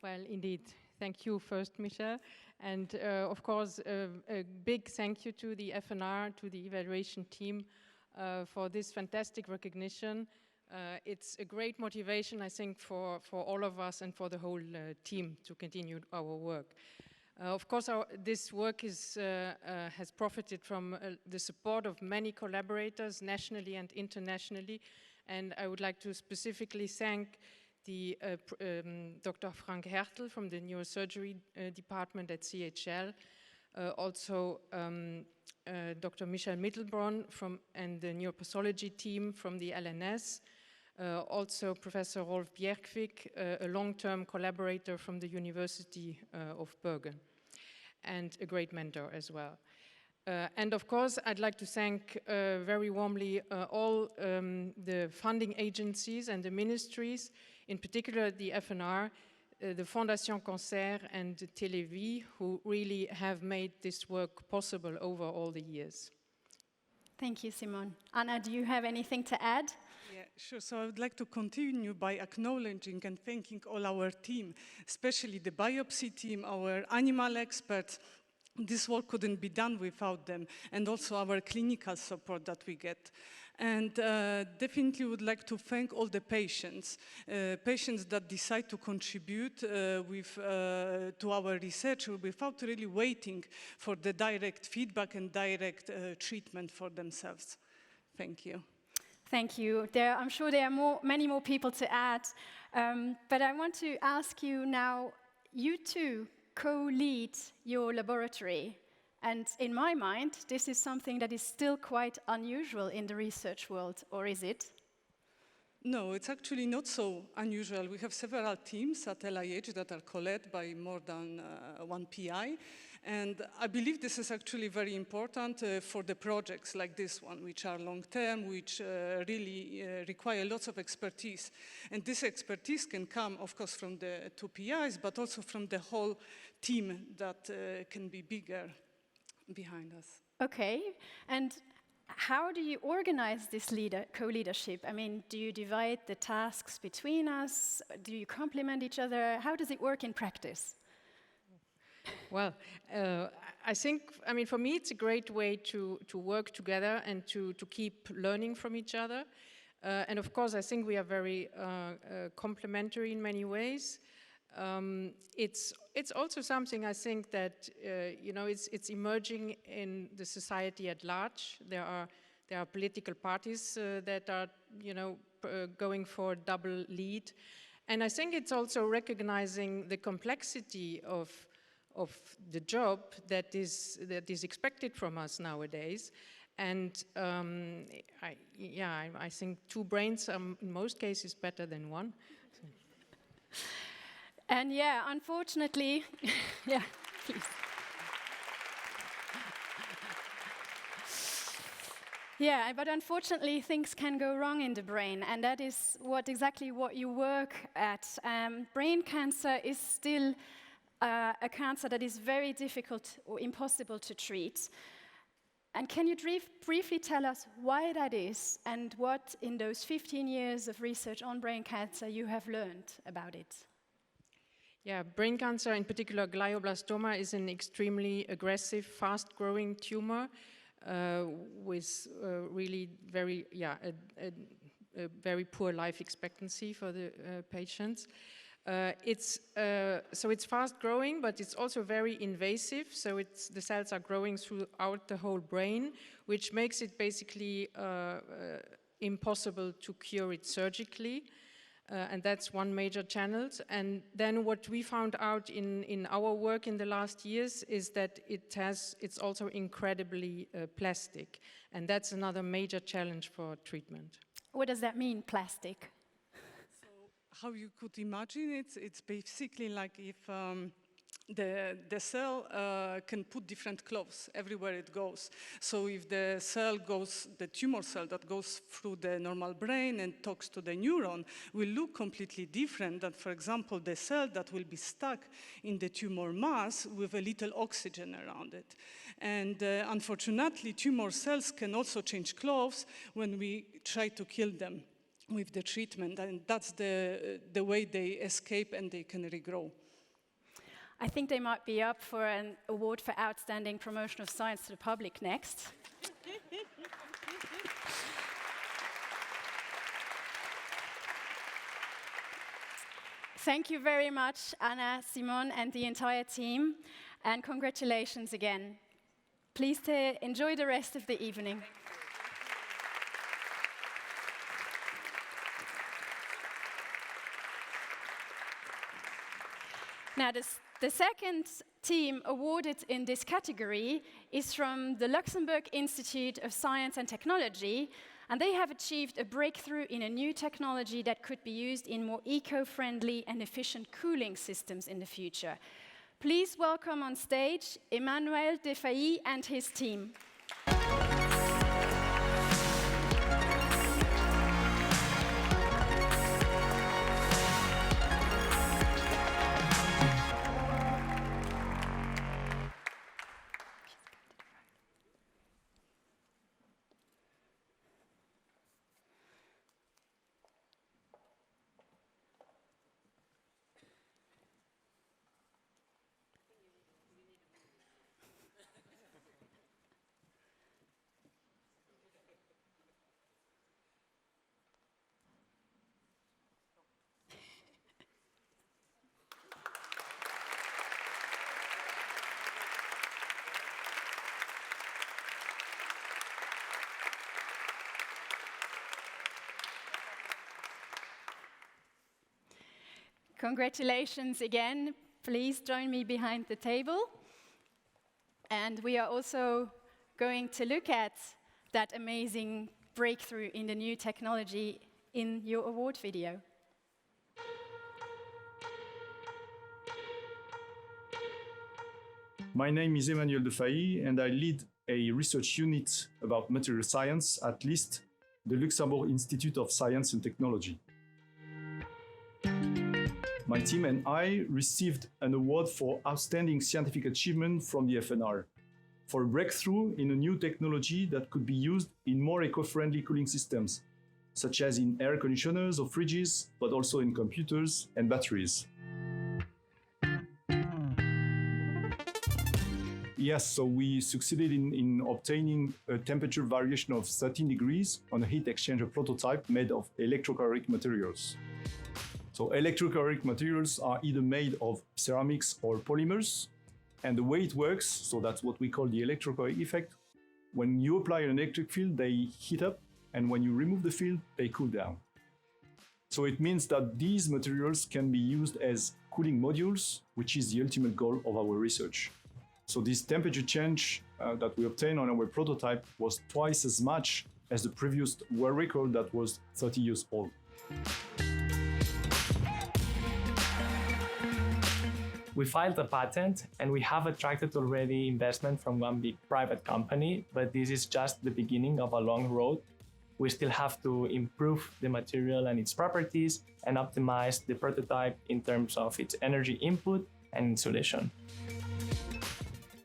Well, indeed. Thank you first, Michelle. And of course, a big thank you to the FNR, to the evaluation team for this fantastic recognition. It's a great motivation, I think, for all of us and for the whole team to continue our work. Of course, this work has profited from the support of many collaborators, nationally and internationally. And I would like to specifically thank the Dr. Frank Hertel from the neurosurgery department at CHL, also Dr. Michael Mittelbronn and the neuropathology team from the LNS, also Professor Rolf Bjerkvik, a long-term collaborator from the University of Bergen, and a great mentor as well. And of course, I'd like to thank very warmly all the funding agencies and the ministries, in particular the FNR, the Fondation Cancer and Télévie, who really have made this work possible over all the years. Thank you, Simone. Anna, do you have anything to add? Yeah, sure. So I would like to continue by acknowledging and thanking all our team, especially the biopsy team, our animal experts. This work couldn't be done without them, and also our clinical support that we get. And definitely would like to thank all the patients that decide to contribute to our research without really waiting for the direct feedback and direct treatment for themselves. Thank you. Thank you. I'm sure there are many more people to add, but I want to ask you now, you two co-lead your laboratory. And in my mind, this is something that is still quite unusual in the research world, or is it? No, it's actually not so unusual. We have several teams at LIH that are co-led by more than one PI. And I believe this is actually very important for the projects like this one, which are long-term, which really require lots of expertise. And this expertise can come, of course, from the two PIs, but also from the whole team that can be bigger behind us. Okay, and how do you organize this co-leadership? I mean, do you divide the tasks between us? Do you complement each other? How does it work in practice? Well, I think, I mean, for me, it's a great way to work together and to keep learning from each other. And of course, I think we are very complementary in many ways. It's also something I think that you know, it's emerging in the society at large. There are political parties that are, you know, going for a double lead, and I think it's also recognizing the complexity of the job that is expected from us nowadays. And I think two brains are in most cases better than one. And yeah, unfortunately, yeah, please. Yeah, but unfortunately, things can go wrong in the brain, and that is exactly what you work at. Brain cancer is still a cancer that is very difficult or impossible to treat. And can you briefly tell us why that is, and what in those 15 years of research on brain cancer you have learned about it? Yeah, brain cancer, in particular glioblastoma, is an extremely aggressive, fast-growing tumor with really very, a very poor life expectancy for the patients. So it's fast-growing, but it's also very invasive. So the cells are growing throughout the whole brain, which makes it basically impossible to cure it surgically. And that's one major challenge. And then what we found out in our work in the last years is that it's also incredibly plastic. And that's another major challenge for treatment. What does that mean, plastic? So how you could imagine it, it's basically like if the cell can put different clothes everywhere it goes. So if the cell goes, the tumor cell that goes through the normal brain and talks to the neuron will look completely different than, for example, the cell that will be stuck in the tumor mass with a little oxygen around it. And unfortunately, tumor cells can also change clothes when we try to kill them with the treatment, and that's the way they escape and they can regrow. I think they might be up for an award for outstanding promotion of science to the public next. Thank you very much, Anna, Simon, and the entire team, and congratulations again. Please enjoy the rest of the evening. Now, the second team awarded in this category is from the Luxembourg Institute of Science and Technology, and they have achieved a breakthrough in a new technology that could be used in more eco-friendly and efficient cooling systems in the future. Please welcome on stage Emmanuel Defailly and his team. Congratulations again. Please join me behind the table. And we are also going to look at that amazing breakthrough in the new technology in your award video. My name is Emmanuel Defailly, and I lead a research unit about material science at LIST, the Luxembourg Institute of Science and Technology. My team and I received an award for outstanding scientific achievement from the FNR for a breakthrough in a new technology that could be used in more eco-friendly cooling systems, such as in air conditioners or fridges, but also in computers and batteries. Yes, so we succeeded in obtaining a temperature variation of 13 degrees on a heat exchanger prototype made of electrocaloric materials. So electrocaloric materials are either made of ceramics or polymers, and the way it works, so that's what we call the electrocaloric effect. When you apply an electric field, they heat up, and when you remove the field, they cool down. So it means that these materials can be used as cooling modules, which is the ultimate goal of our research. So this temperature change that we obtained on our prototype was twice as much as the previous world record that was 30 years old. We filed a patent and we have attracted already investment from one big private company, but this is just the beginning of a long road. We still have to improve the material and its properties and optimize the prototype in terms of its energy input and insulation.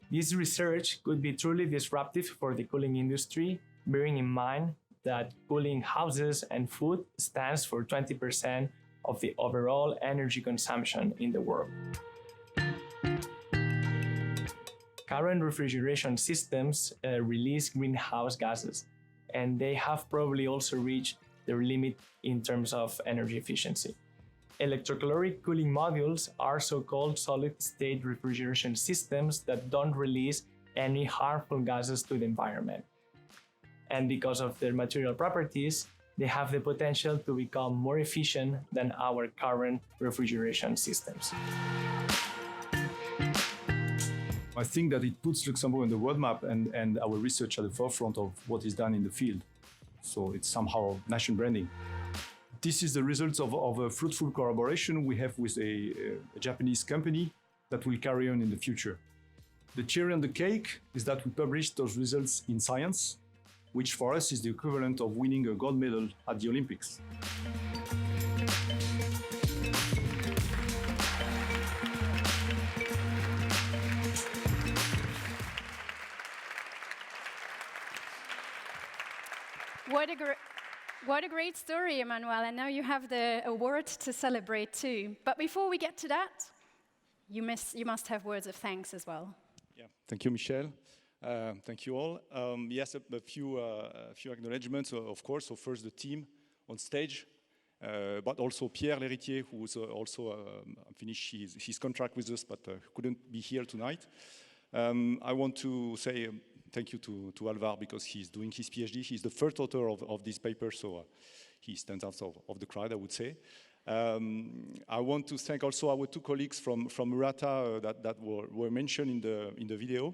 This research could be truly disruptive for the cooling industry, bearing in mind that cooling houses and food stands for 20% of the overall energy consumption in the world. Current refrigeration systems release greenhouse gases, and they have probably also reached their limit in terms of energy efficiency. Electrocaloric cooling modules are so-called solid-state refrigeration systems that don't release any harmful gases to the environment. And because of their material properties, they have the potential to become more efficient than our current refrigeration systems. I think that it puts Luxembourg on the roadmap and our research at the forefront of what is done in the field. So it's somehow national branding. This is the result of a fruitful collaboration we have with a Japanese company that will carry on in the future. The cherry on the cake is that we published those results in Science, which for us is the equivalent of winning a gold medal at the Olympics. What a great story, Emmanuel, and now you have the award to celebrate too. But before we get to that, you must have words of thanks as well. Yeah, thank you, Michel. Thank you all. Yes, a few acknowledgements, of course. So first the team on stage, but also Pierre Lhéritier, who's also finished his contract with us, but couldn't be here tonight. I want to say thank you to Alvar, because he's doing his PhD. He's the first author of this paper, so he stands out of the crowd, I would say. I want to thank also our two colleagues from Murata that were mentioned in the video.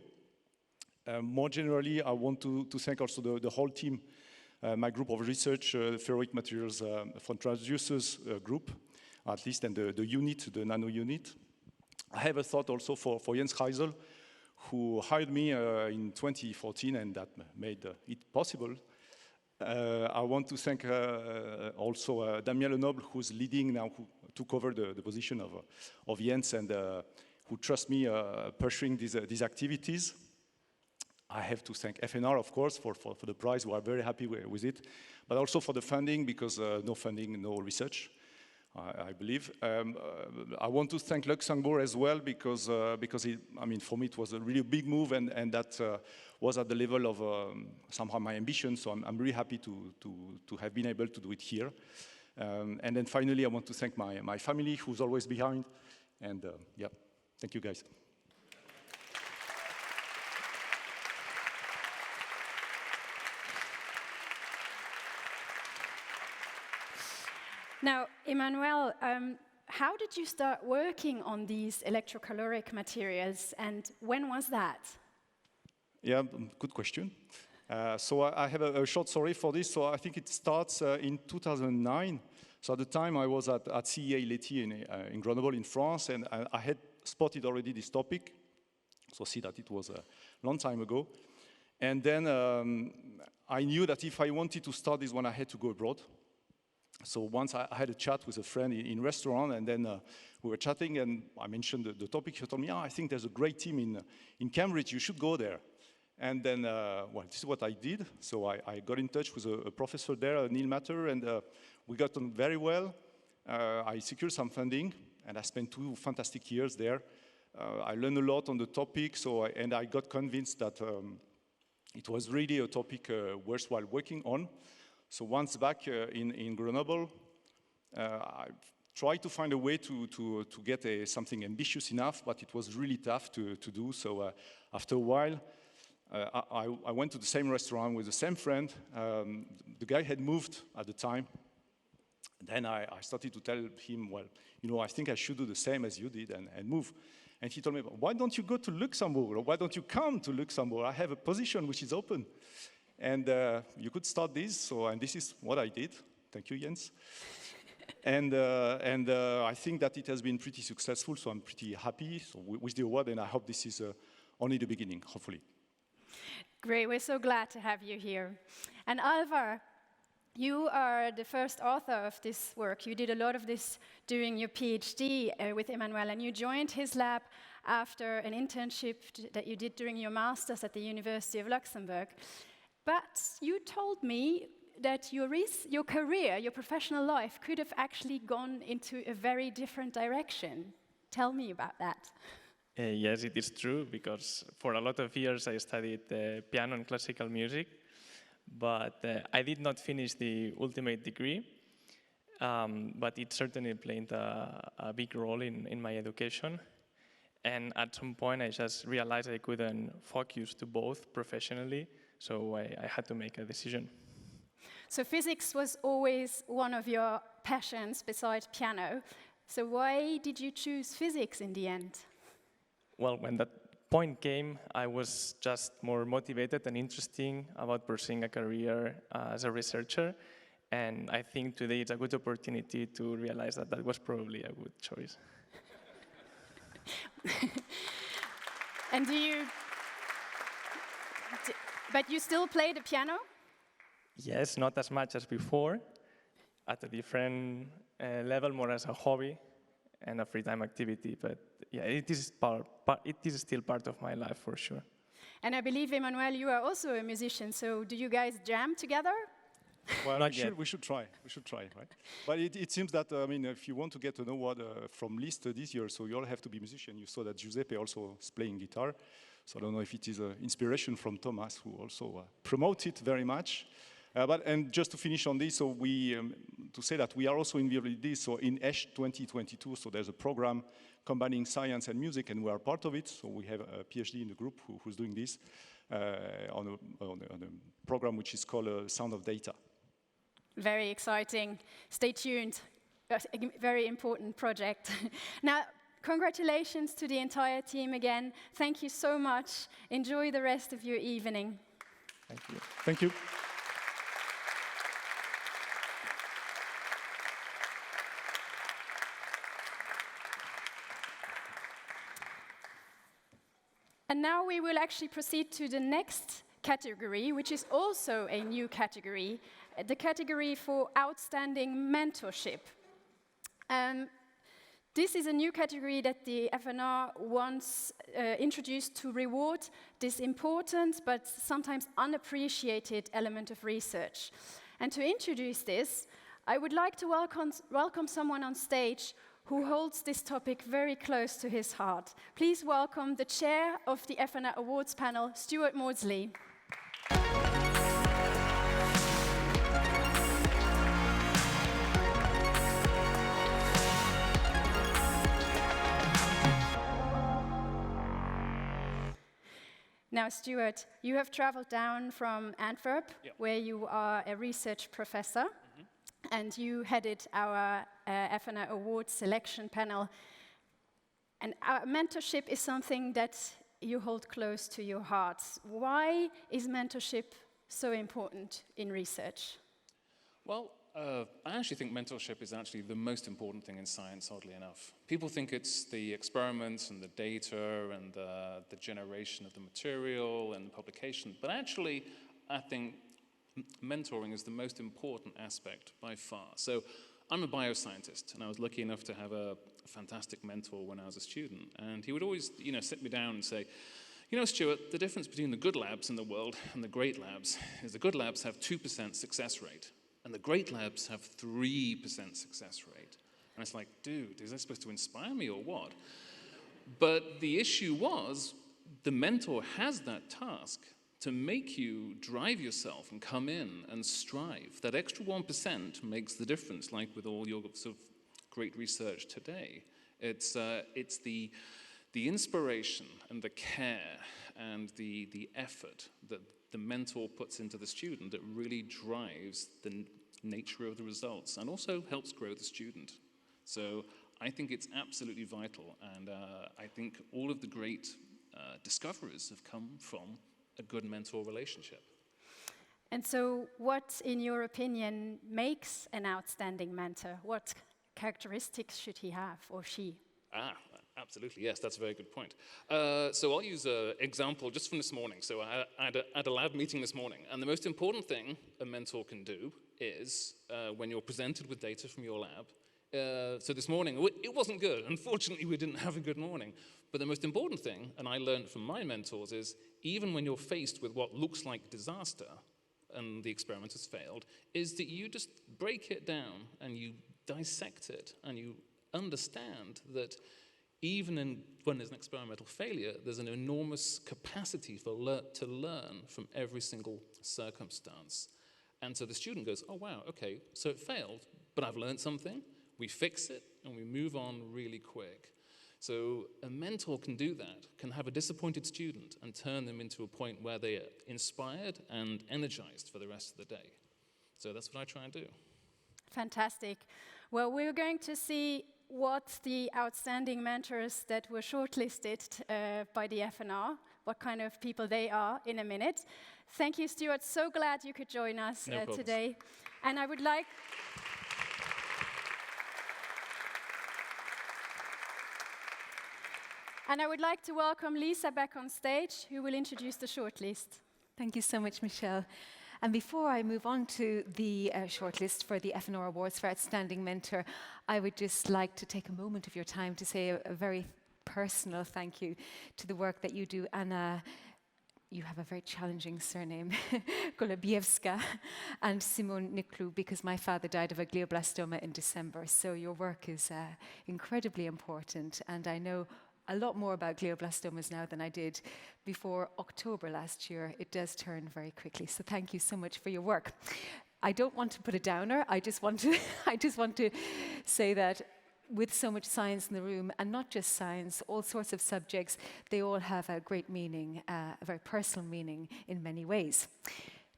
More generally, I want to thank also the whole team, my group of research, ferroic materials from transducers group, at least, and the unit, the nano unit. I have a thought also for Jens Reisel, who hired me in 2014, and that made it possible. I want to thank also Damien Lenoble, who's leading now, who took over the position of Jens, and who trusts me pursuing these activities. I have to thank FNR, of course, for the prize. We are very happy with it, but also for the funding, because no funding, no research, I believe. I want to thank Luxembourg as well, because for me it was a really big move, and that was at the level of somehow my ambition. So I'm really happy to have been able to do it here. And then finally, I want to thank my family, who's always behind. And yeah, thank you guys. Now, Emmanuel, how did you start working on these electrocaloric materials, and when was that? Yeah, good question. So I have a short story for this. So I think it starts in 2009. So at the time I was at CEA Leti in Grenoble in France, and I had spotted already this topic. So see that it was a long time ago. And then I knew that if I wanted to start this one, I had to go abroad. So once I had a chat with a friend in restaurant, and then we were chatting, and I mentioned the topic. He told me, I think there's a great team in Cambridge, you should go there. And then, well, this is what I did. So I got in touch with a professor there, Neil Matter, and we got on very well. I secured some funding, and I spent 2 fantastic years there. I learned a lot on the topic, and I got convinced that it was really a topic worthwhile working on. So once back in Grenoble, I tried to find a way to get something ambitious enough, but it was really tough to do. So after a while, I went to the same restaurant with the same friend. The guy had moved at the time. Then I started to tell him, well, I think I should do the same as you did and move. And he told me, why don't you go to Luxembourg? Or why don't you come to Luxembourg? I have a position which is open. And you could start this, and this is what I did. Thank you, Jens. and I think that it has been pretty successful, so I'm pretty happy with the award, and I hope this is only the beginning, hopefully. Great, we're so glad to have you here. And Alvar, you are the first author of this work. You did a lot of this during your PhD with Emmanuel, and you joined his lab after an internship that you did during your master's at the University of Luxembourg. But you told me that your career, your professional life, could have actually gone into a very different direction. Tell me about that. Yes, it is true, because for a lot of years I studied piano and classical music, but I did not finish the ultimate degree, but it certainly played a big role in my education. And at some point I just realized I couldn't focus to both professionally, so I had to make a decision. So physics was always one of your passions besides piano. So why did you choose physics in the end? Well, when that point came, I was just more motivated and interested about pursuing a career as a researcher. And I think today it's a good opportunity to realize that that was probably a good choice. And but you still play the piano? Yes, not as much as before, at a different level, more as a hobby and a free time activity. But yeah, it is still part of my life for sure. And I believe, Emmanuel, you are also a musician, so do you guys jam together? Well, we should try, right? But it seems that, I mean, if you want to get an award from Liszt this year, so you all have to be musician. You saw that Giuseppe also is playing guitar. So I don't know if it is an inspiration from Thomas, who also promotes it very much. And just to finish on this, so we, to say that we are also involved in this, so in ESH 2022, so there's a program combining science and music, and we are part of it. So we have a PhD in the group who's doing this on a program which is called Sound of Data. Very exciting. Stay tuned. A very important project. Now, congratulations to the entire team again. Thank you so much. Enjoy the rest of your evening. Thank you. Thank you. And now we will actually proceed to the next category, which is also a new category, the category for outstanding mentorship. This is a new category that the FNR wants introduced to reward this important but sometimes unappreciated element of research. And to introduce this, I would like to welcome someone on stage who holds this topic very close to his heart. Please welcome the chair of the FNR Awards panel, Stuart Maudsley. Now, Stuart, you have traveled down from Antwerp, where you are a research professor, and you headed our FNR Awards selection panel. And our mentorship is something that you hold close to your heart. Why is mentorship so important in research? Well, I actually think mentorship is actually the most important thing in science, oddly enough. People think it's the experiments and the data and the generation of the material and publication, but actually, I think mentoring is the most important aspect by far. So I'm a bioscientist, and I was lucky enough to have a fantastic mentor when I was a student, and he would always, sit me down and say, Stuart, the difference between the good labs in the world and the great labs is the good labs have 2% success rate, and the great labs have 3% success rate. And it's like, dude, is that supposed to inspire me or what? But the issue was, the mentor has that task to make you drive yourself and come in and strive. That extra 1% makes the difference, like with all your sort of great research today. It's the inspiration and the care and the effort that the mentor puts into the student that really drives the nature of the results and also helps grow the student. So I think it's absolutely vital, and I think all of the great discoveries have come from a good mentor relationship. And so what, in your opinion, makes an outstanding mentor? What characteristics should he have, or she? Absolutely, yes, that's a very good point. So I'll use an example just from this morning. So I had a lab meeting this morning, and the most important thing a mentor can do is, when you're presented with data from your lab, so this morning, it wasn't good. Unfortunately, we didn't have a good morning. But the most important thing, and I learned from my mentors, is even when you're faced with what looks like disaster, and the experiment has failed, is that you just break it down and you dissect it and you understand that even when there's an experimental failure, there's an enormous capacity to learn from every single circumstance. And so the student goes, oh wow, okay, so it failed, but I've learned something, we fix it, and we move on really quick. So a mentor can do that, can have a disappointed student and turn them into a point where they are inspired and energized for the rest of the day. So that's what I try and do. Fantastic. Well, we're going to see what the outstanding mentors that were shortlisted by the FNR, what kind of people they are, in a minute. Thank you, Stuart. So glad you could join us today. And I would like... And I would like to welcome Lisa back on stage, who will introduce the shortlist. Thank you so much, Michelle. And before I move on to the shortlist for the FNR Awards for Outstanding Mentor, I would just like to take a moment of your time to say a very personal thank you to the work that you do, Anna. You have a very challenging surname, Golubiewska, and Simon Niklu, because my father died of a glioblastoma in December. So your work is incredibly important, and I know a lot more about glioblastomas now than I did before October last year. It does turn very quickly, so thank you so much for your work. I don't want to put a downer. I just want to say that with so much science in the room, and not just science, all sorts of subjects, they all have a great meaning, a very personal meaning in many ways.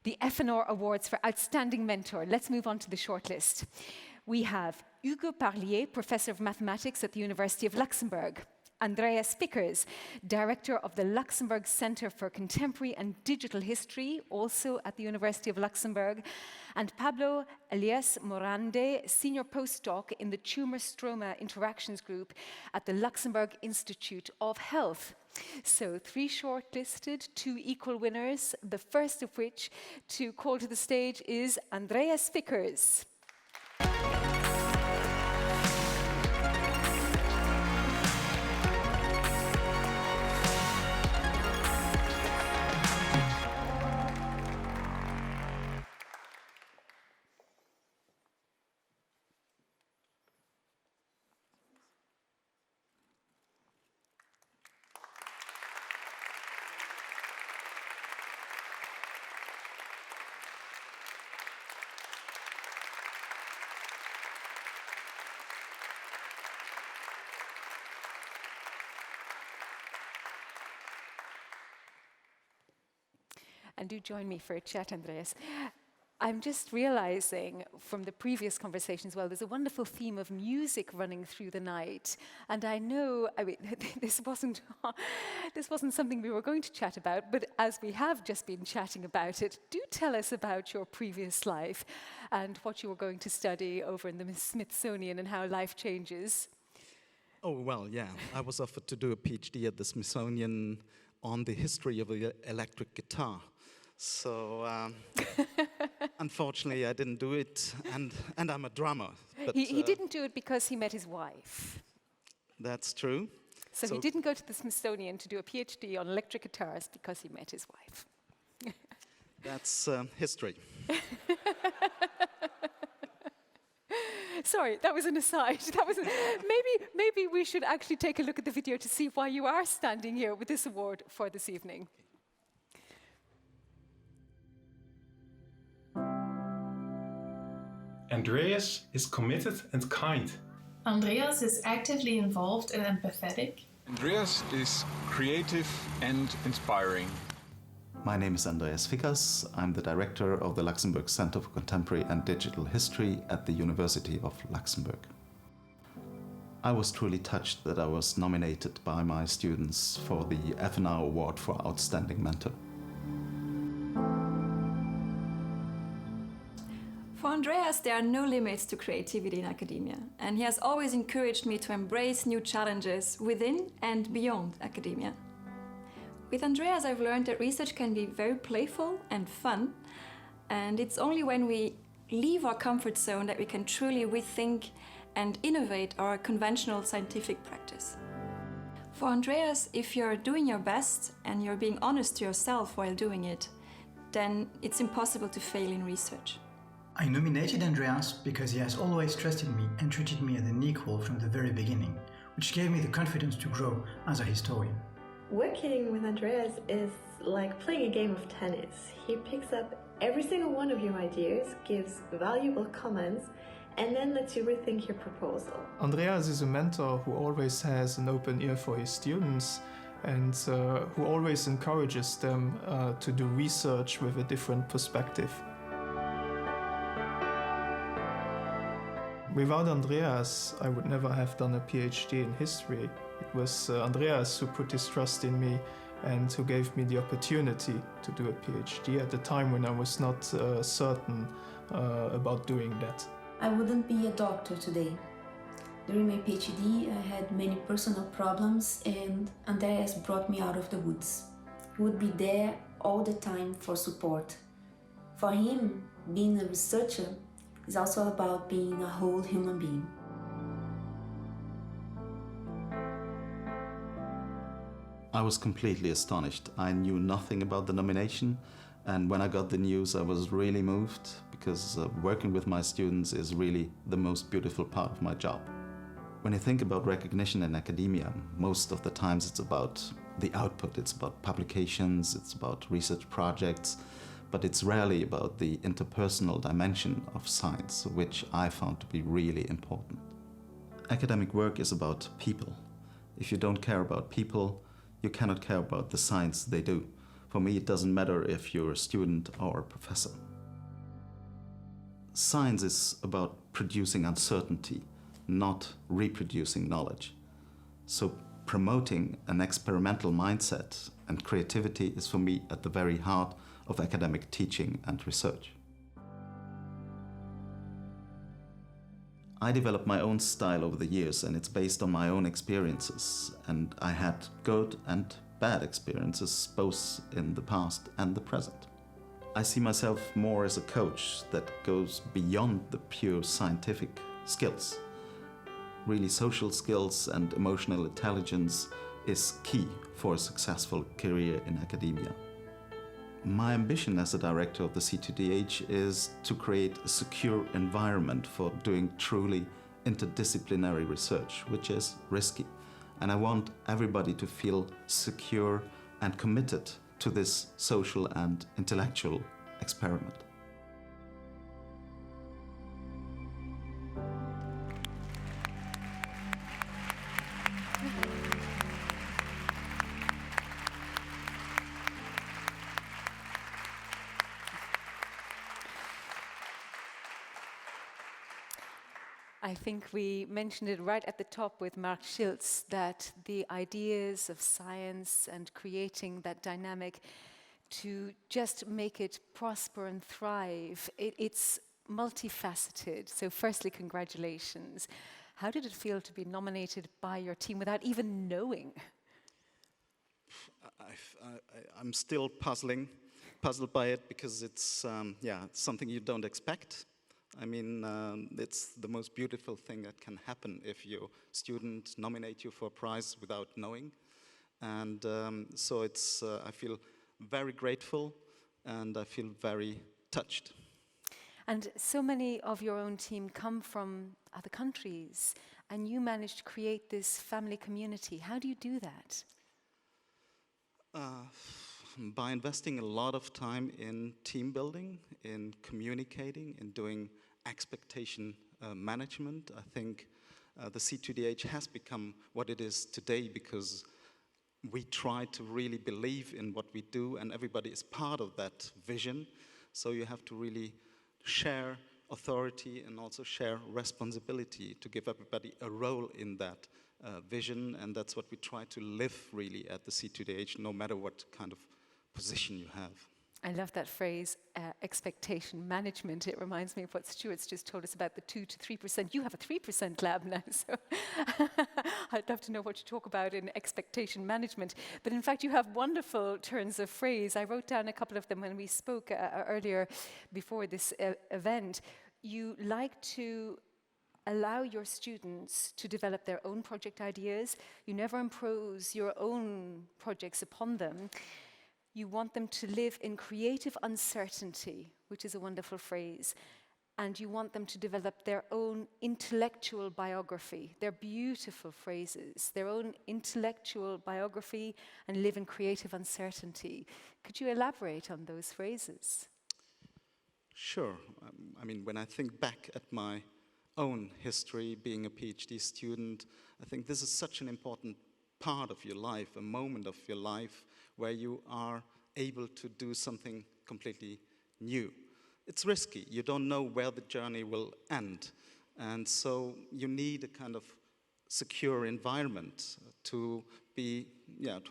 The FNR Awards for Outstanding Mentor. Let's move on to the shortlist. We have Hugo Parlier, Professor of Mathematics at the University of Luxembourg. Andreas Vickers, Director of the Luxembourg Center for Contemporary and Digital History, also at the University of Luxembourg, and Pablo Elias Morande, Senior Postdoc in the Tumor-Stroma Interactions Group at the Luxembourg Institute of Health. So 3 shortlisted, 2 equal winners, the first of which to call to the stage is Andreas Vickers. And do join me for a chat, Andreas. I'm just realizing from the previous conversations, well, there's a wonderful theme of music running through the night. And I know, I mean, this wasn't something we were going to chat about, but as we have just been chatting about it, do tell us about your previous life and what you were going to study over in the Smithsonian and how life changes. Oh, well, yeah. I was offered to do a PhD at the Smithsonian on the history of the electric guitar. So, unfortunately, I didn't do it, and I'm a drummer. But, he didn't do it because he met his wife. That's true. So he didn't go to the Smithsonian to do a PhD on electric guitars because he met his wife. That's history. Sorry, that was an aside. That was maybe we should actually take a look at the video to see why you are standing here with this award for this evening. Andreas is committed and kind. Andreas is actively involved and empathetic. Andreas is creative and inspiring. My name is Andreas Vickers. I'm the director of the Luxembourg Center for Contemporary and Digital History at the University of Luxembourg. I was truly touched that I was nominated by my students for the FNR Award for Outstanding Mentor. For Andreas, there are no limits to creativity in academia, and he has always encouraged me to embrace new challenges within and beyond academia. With Andreas, I've learned that research can be very playful and fun, and it's only when we leave our comfort zone that we can truly rethink and innovate our conventional scientific practice. For Andreas, if you're doing your best and you're being honest to yourself while doing it, then it's impossible to fail in research. I nominated Andreas because he has always trusted me and treated me as an equal from the very beginning, which gave me the confidence to grow as a historian. Working with Andreas is like playing a game of tennis. He picks up every single one of your ideas, gives valuable comments, and then lets you rethink your proposal. Andreas is a mentor who always has an open ear for his students and who always encourages them to do research with a different perspective. Without Andreas, I would never have done a PhD in history. It was Andreas who put his trust in me and who gave me the opportunity to do a PhD at the time when I was not certain about doing that. I wouldn't be a doctor today. During my PhD, I had many personal problems, and Andreas brought me out of the woods. He would be there all the time for support. For him, being a researcher is also about being a whole human being. I was completely astonished. I knew nothing about the nomination, and when I got the news I was really moved, because working with my students is really the most beautiful part of my job. When you think about recognition in academia, most of the times it's about the output, it's about publications, it's about research projects, but it's rarely about the interpersonal dimension of science, which I found to be really important. Academic work is about people. If you don't care about people, you cannot care about the science they do. For me, it doesn't matter if you're a student or a professor. Science is about producing uncertainty, not reproducing knowledge. So promoting an experimental mindset and creativity is for me at the very heart of academic teaching and research. I developed my own style over the years, and it's based on my own experiences, and I had good and bad experiences both in the past and the present. I see myself more as a coach that goes beyond the pure scientific skills. Really, social skills and emotional intelligence is key for a successful career in academia. My ambition as a director of the C2DH is to create a secure environment for doing truly interdisciplinary research, which is risky. And I want everybody to feel secure and committed to this social and intellectual experiment. I think we mentioned it right at the top with Mark Schiltz, that the ideas of science and creating that dynamic to just make it prosper and thrive, it's multifaceted. So firstly, congratulations. How did it feel to be nominated by your team without even knowing? I'm still puzzled by it, because it's something you don't expect. I mean, it's the most beautiful thing that can happen if your student nominate you for a prize without knowing. And so I feel very grateful, and I feel very touched. And so many of your own team come from other countries, and you managed to create this family community. How do you do that? By investing a lot of time in team building, in communicating, in doing expectation management. I think the C2DH has become what it is today because we try to really believe in what we do, and everybody is part of that vision. So you have to really share authority and also share responsibility to give everybody a role in that vision, and that's what we try to live really at the C2DH, no matter what kind of position you have. I love that phrase, expectation management. It reminds me of what Stuart's just told us about the 2 to 3%. You have a 3% lab now, so I'd love to know what you talk about in expectation management. But in fact, you have wonderful turns of phrase. I wrote down a couple of them when we spoke earlier before this event. You like to allow your students to develop their own project ideas. You never impose your own projects upon them. You want them to live in creative uncertainty, which is a wonderful phrase, and you want them to develop their own intellectual biography. They're beautiful phrases, their own intellectual biography, and live in creative uncertainty. Could you elaborate on those phrases? Sure. I mean, when I think back at my own history, being a PhD student, I think this is such an important part of your life, a moment of your life where you are able to do something completely new. It's risky. You don't know where the journey will end. And so you need a kind of secure environment to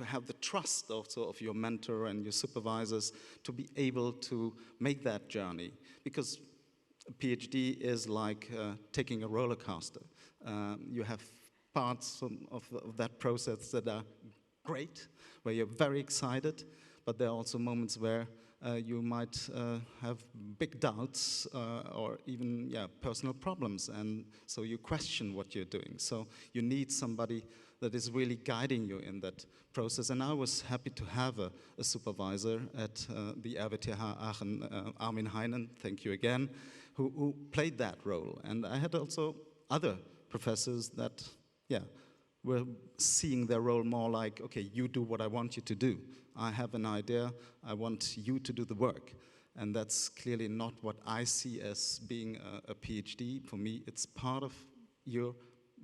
have the trust also of your mentor and your supervisors to be able to make that journey. Because a PhD is like taking a roller coaster. You have parts of that process that are great, where you're very excited, but there are also moments where you might have big doubts or even personal problems, and so you question what you're doing. So you need somebody that is really guiding you in that process. And I was happy to have a supervisor at the RWTH Aachen, Armin Heinen, thank you again, who played that role. And I had also other professors that, were seeing their role more like, okay, you do what I want you to do. I have an idea, I want you to do the work. And that's clearly not what I see as being a PhD. For me, it's part of your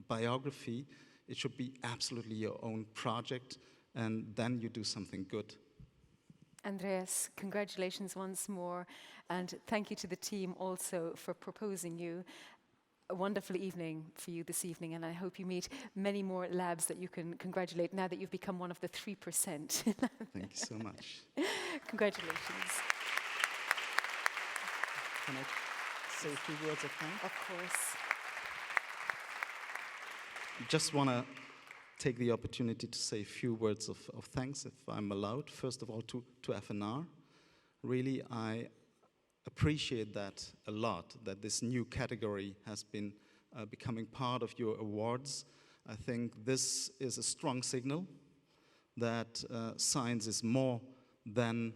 biography. It should be absolutely your own project, and then you do something good. Andreas, congratulations once more, and thank you to the team also for proposing you. A wonderful evening for you this evening, and I hope you meet many more labs that you can congratulate now that you've become one of the 3%. Thank you so much. Congratulations. Can I say a few words of thanks? Of course. Just want to take the opportunity to say a few words of thanks, if I'm allowed. First of all, to FNR. Really, I appreciate that a lot, that this new category has been becoming part of your awards. I think this is a strong signal that science is more than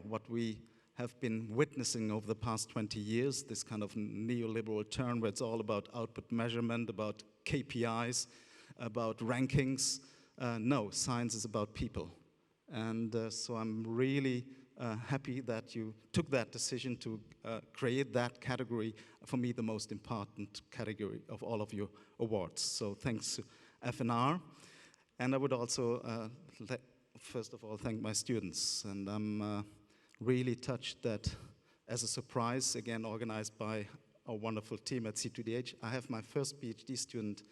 what we have been witnessing over the past 20 years, this kind of neoliberal turn where it's all about output measurement, about KPIs, about rankings. No, science is about people. And so I'm really happy that you took that decision to create that category, for me the most important category of all of your awards. So thanks to FNR. And I would also, first of all, thank my students. And I'm really touched that as a surprise, again organized by a wonderful team at C2DH, I have my first PhD student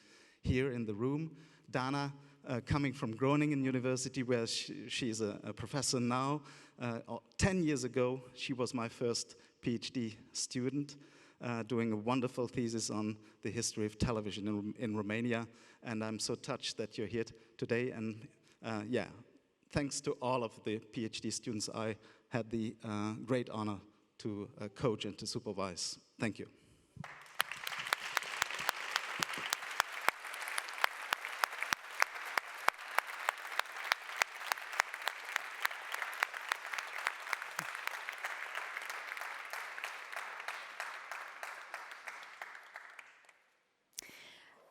here in the room, Dana, coming from Groningen University, where she is a professor now. 10 years ago, she was my first PhD student, doing a wonderful thesis on the history of television in Romania. And I'm so touched that you're here today. And thanks to all of the PhD students I had the great honor to coach and to supervise. Thank you.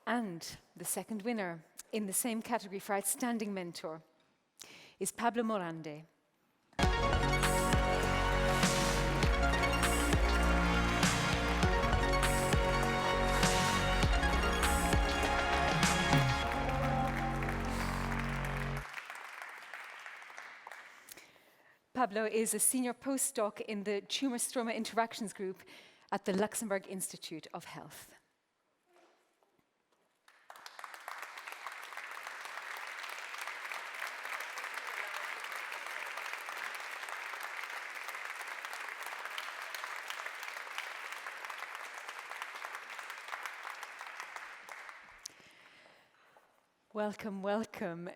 And the second winner in the same category for Outstanding Mentor is Pablo Morande. Pablo is a senior postdoc in the Tumor-Stroma Interactions Group at the Luxembourg Institute of Health. Welcome, welcome.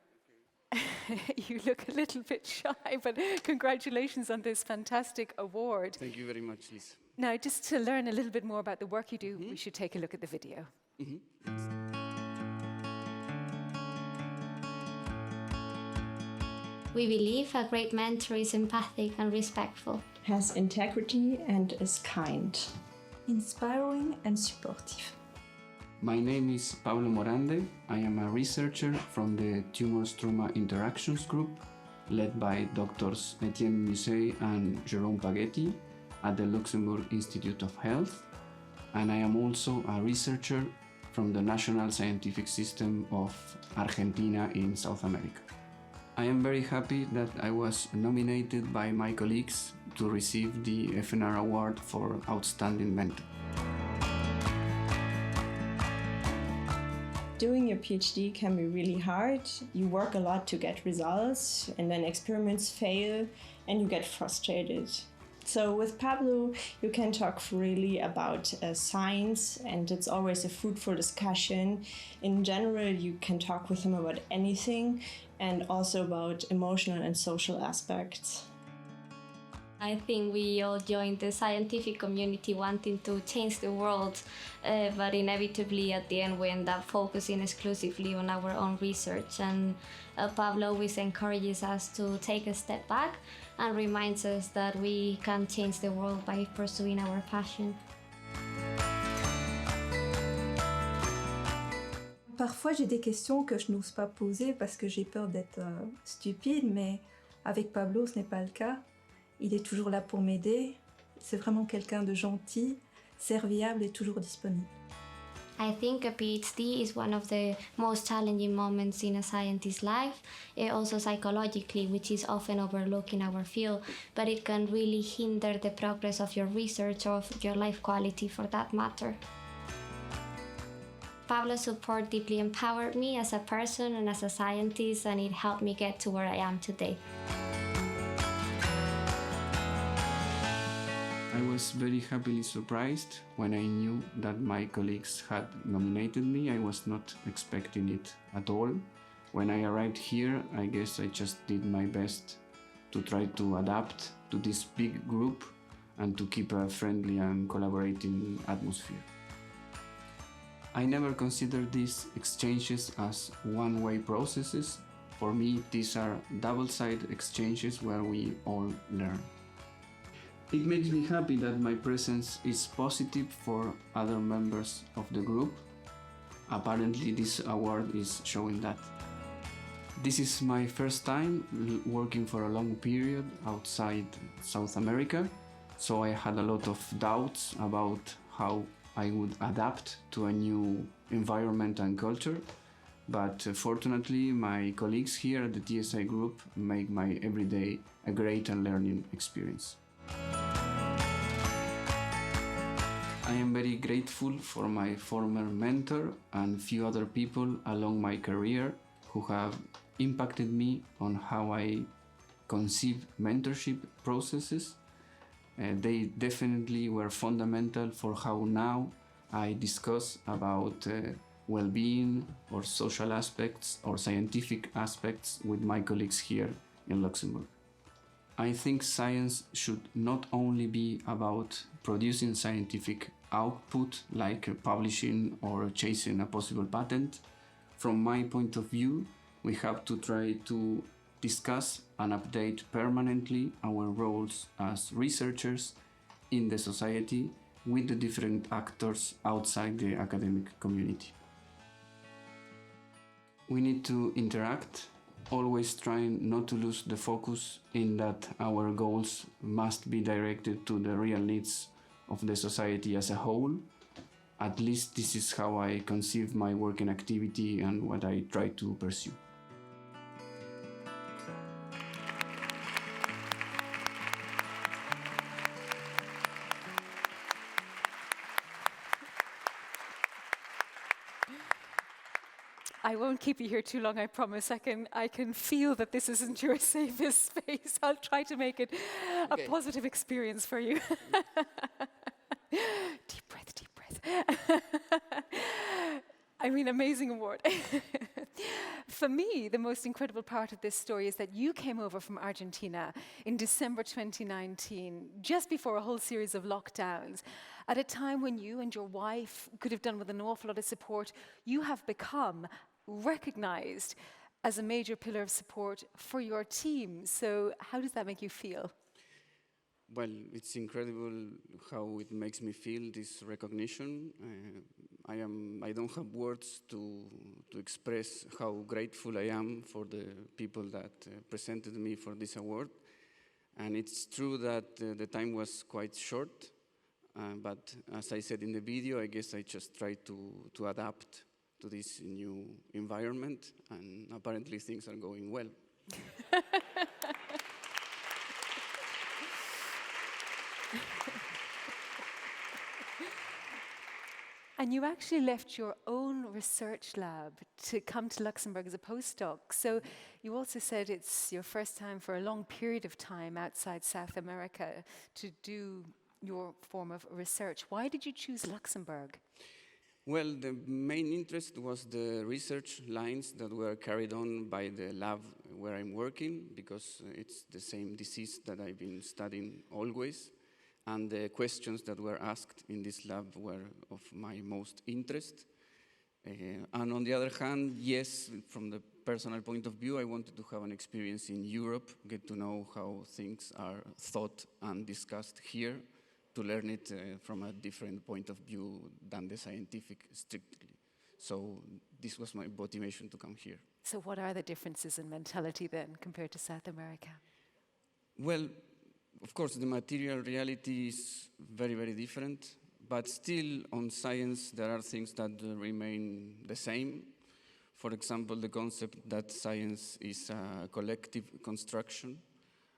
You look a little bit shy, but congratulations on this fantastic award. Thank you very much, Liz. Now, just to learn a little bit more about the work you do, we should take a look at the video. We believe a great mentor is empathic and respectful, has integrity and is kind, inspiring and supportive. My name is Pablo Morande. I am a researcher from the Tumor-Stroma Interactions Group, led by Drs. Etienne Musset and Jérôme Paghetti at the Luxembourg Institute of Health. And I am also a researcher from the National Scientific System of Argentina in South America. I am very happy that I was nominated by my colleagues to receive the FNR Award for Outstanding Mentor. Doing a PhD can be really hard. You work a lot to get results, and then experiments fail and you get frustrated. So with Pablo, you can talk freely about science, and it's always a fruitful discussion. In general, you can talk with him about anything, and also about emotional and social aspects. I think we all joined the scientific community wanting to change the world, but inevitably at the end we end up focusing exclusively on our own research. And Pablo always encourages us to take a step back and reminds us that we can change the world by pursuing our passion. Parfois, j'ai des questions que je n'ose pas poser parce que j'ai peur d'être stupide, mais avec Pablo, ce n'est pas le cas. Il est toujours là pour m'aider. C'est vraiment quelqu'un de gentil, serviable et toujours disponible. I think a PhD is one of the most challenging moments in a scientist's life, also psychologically, which is often overlooked in our field, but it can really hinder the progress of your research or of your life quality for that matter. Pablo's support deeply empowered me as a person and as a scientist, and it helped me get to where I am today. I was very happily surprised when I knew that my colleagues had nominated me. I was not expecting it at all. When I arrived here, I guess I just did my best to try to adapt to this big group and to keep a friendly and collaborating atmosphere. I never considered these exchanges as one-way processes. For me, these are double-sided exchanges where we all learn. It makes me happy that my presence is positive for other members of the group. Apparently, this award is showing that. This is my first time working for a long period outside South America, so I had a lot of doubts about how I would adapt to a new environment and culture. But fortunately, my colleagues here at the TSI group make my everyday a great and learning experience. I am very grateful for my former mentor and few other people along my career who have impacted me on how I conceive mentorship processes. They definitely were fundamental for how now I discuss about well-being or social aspects or scientific aspects with my colleagues here in Luxembourg. I think science should not only be about producing scientific output like publishing or chasing a possible patent. From my point of view, we have to try to discuss and update permanently our roles as researchers in the society with the different actors outside the academic community. We need to interact, always trying not to lose the focus in that our goals must be directed to the real needs of the society as a whole. At least this is how I conceive my working activity and what I try to pursue. I won't keep you here too long, I promise. I can feel that this isn't your safest space. I'll try to make it a positive experience for you. Deep breath, deep breath. I mean, amazing award. For me, the most incredible part of this story is that you came over from Argentina in December 2019, just before a whole series of lockdowns. At a time when you and your wife could have done with an awful lot of support, you have become recognized as a major pillar of support for your team. So how does that make you feel? Well, it's incredible how it makes me feel, this recognition. I don't have words to express how grateful I am for the people that presented me for this award. And it's true that the time was quite short, but as I said in the video, I guess I just tried to adapt to this new environment, and apparently things are going well. And you actually left your own research lab to come to Luxembourg as a postdoc. So you also said it's your first time for a long period of time outside South America to do your form of research. Why did you choose Luxembourg? Well, the main interest was the research lines that were carried on by the lab where I'm working, because it's the same disease that I've been studying always. And the questions that were asked in this lab were of my most interest. And on the other hand, yes, from the personal point of view, I wanted to have an experience in Europe, get to know how things are thought and discussed here, to learn it from a different point of view than the scientific strictly. So this was my motivation to come here. So what are the differences in mentality then compared to South America? Well, of course, the material reality is very, very different, but still on science there are things that remain the same. For example, the concept that science is a collective construction,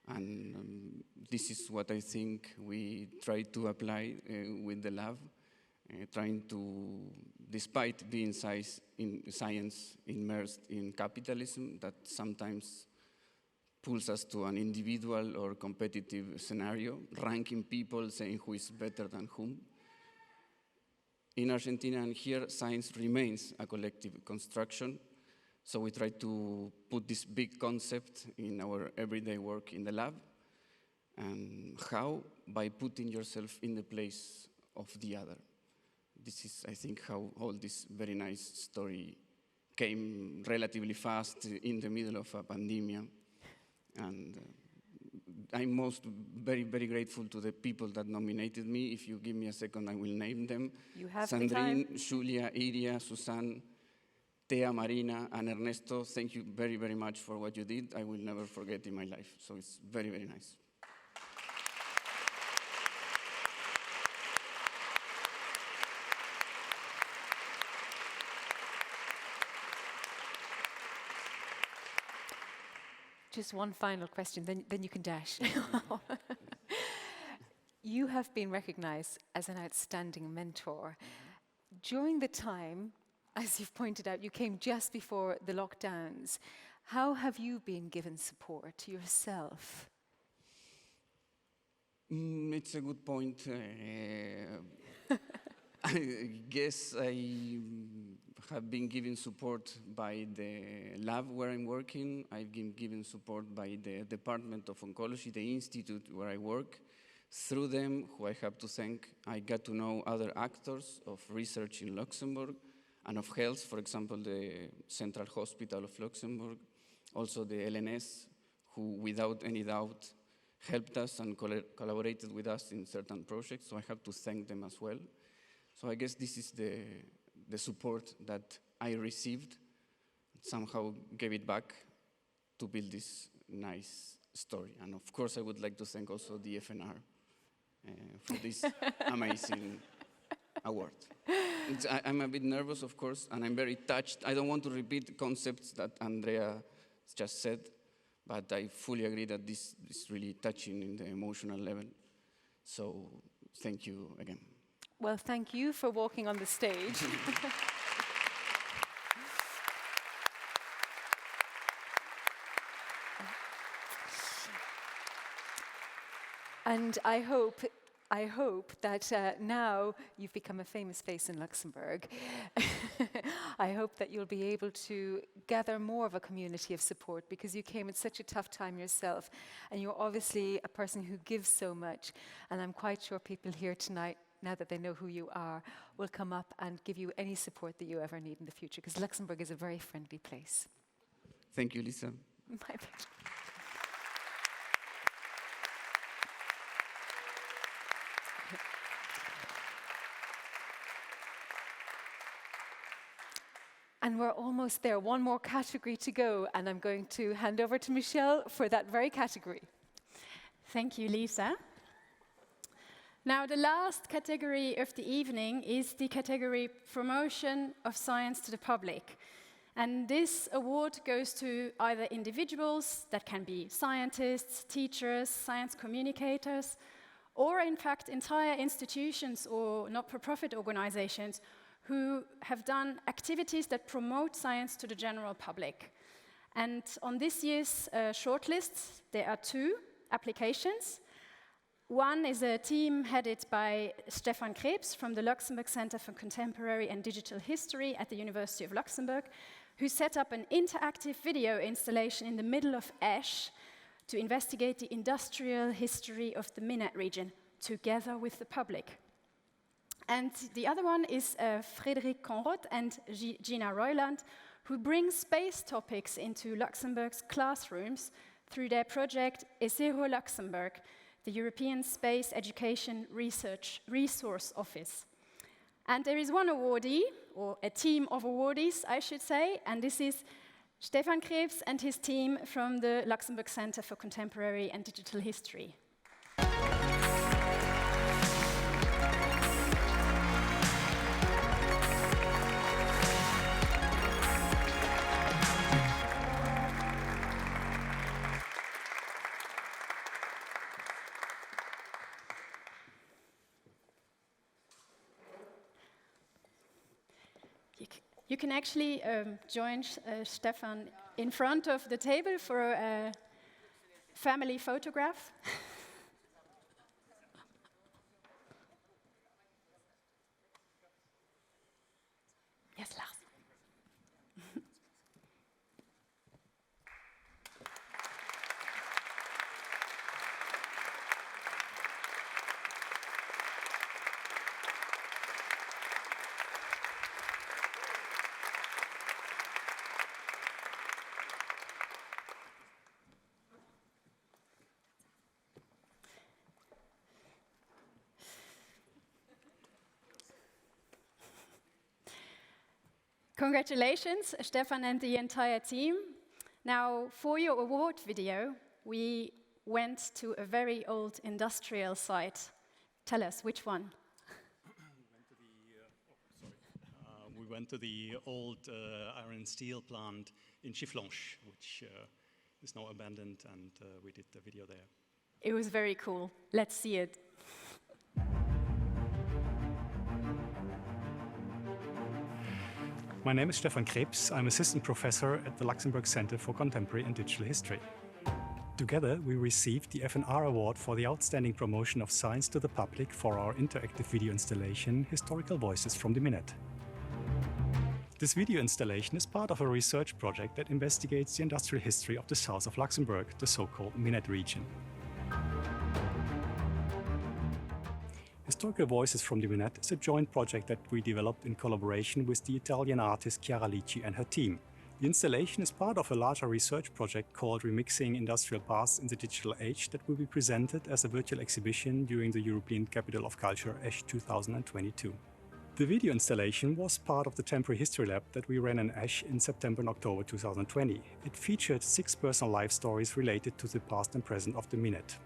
and this is what I think we try to apply with the lab, trying to, despite being science immersed in capitalism, that sometimes pulls us to an individual or competitive scenario, ranking people, saying who is better than whom. In Argentina and here, science remains a collective construction, so we try to put this big concept in our everyday work in the lab. And how? By putting yourself in the place of the other. This is, I think, how all this very nice story came relatively fast in the middle of a pandemic. And I'm very, very grateful to the people that nominated me. If you give me a second, I will name them. You have Sandrine, the time. Julia, Iria, Susan, Thea, Marina, and Ernesto. Thank you very, very much for what you did. I will never forget in my life. So it's very, very nice. Just one final question, then you can dash. You have been recognized as an outstanding mentor. During the time, as you've pointed out, you came just before the lockdowns. How have you been given support yourself? It's a good point. I guess I have been given support by the lab where I'm working. I've been given support by the Department of Oncology, the institute where I work. Through them, who I have to thank, I got to know other actors of research in Luxembourg and of health, for example, the Central Hospital of Luxembourg, also the LNS, who without any doubt helped us and collaborated with us in certain projects, so I have to thank them as well. So I guess this is the support that I received, somehow gave it back to build this nice story. And of course, I would like to thank also the FNR for this amazing award. I'm a bit nervous, of course, and I'm very touched. I don't want to repeat concepts that Andrea just said, but I fully agree that this is really touching in the emotional level. So thank you again. Well, thank you for walking on the stage. And I hope that now you've become a famous face in Luxembourg. I hope that you'll be able to gather more of a community of support, because you came at such a tough time yourself, and you're obviously a person who gives so much. And I'm quite sure people here tonight, now that they know who you are, will come up and give you any support that you ever need in the future, because Luxembourg is a very friendly place. Thank you, Lisa. My pleasure. And we're almost there. One more category to go, and I'm going to hand over to Michelle for that very category. Thank you, Lisa. Now, the last category of the evening is the category Promotion of Science to the Public. And this award goes to either individuals, that can be scientists, teachers, science communicators, or in fact entire institutions or not-for-profit organizations who have done activities that promote science to the general public. And on this year's shortlist, there are 2 applications. One is a team headed by Stefan Krebs from the Luxembourg Center for Contemporary and Digital History at the University of Luxembourg, who set up an interactive video installation in the middle of Esch to investigate the industrial history of the Minette region, together with the public. And the other one is Frédéric Conrot and Gina Royland, who bring space topics into Luxembourg's classrooms through their project ESERO Luxembourg, the European Space Education Resource Office. And there is one awardee, or a team of awardees, I should say, and this is Stefan Krebs and his team from the Luxembourg Center for Contemporary and Digital History. You can actually join Stefan in front of the table for a family photograph. Yes, Lars. Congratulations, Stefan and the entire team. Now, for your award video, we went to a very old industrial site. Tell us, which one? We went to the old iron and steel plant in Chifflanche, which is now abandoned, and we did the video there. It was very cool. Let's see it. My name is Stefan Krebs. I'm assistant professor at the Luxembourg Center for Contemporary and Digital History. Together, we received the FNR Award for the outstanding promotion of science to the public for our interactive video installation, Historical Voices from the Minette. This video installation is part of a research project that investigates the industrial history of the south of Luxembourg, the so-called Minette region. Historical Voices from the Minette is a joint project that we developed in collaboration with the Italian artist Chiara Lici and her team. The installation is part of a larger research project called Remixing Industrial Past in the Digital Age that will be presented as a virtual exhibition during the European Capital of Culture Esch 2022. The video installation was part of the temporary history lab that we ran in Esch in September and October 2020. It featured 6 personal life stories related to the past and present of the Minette.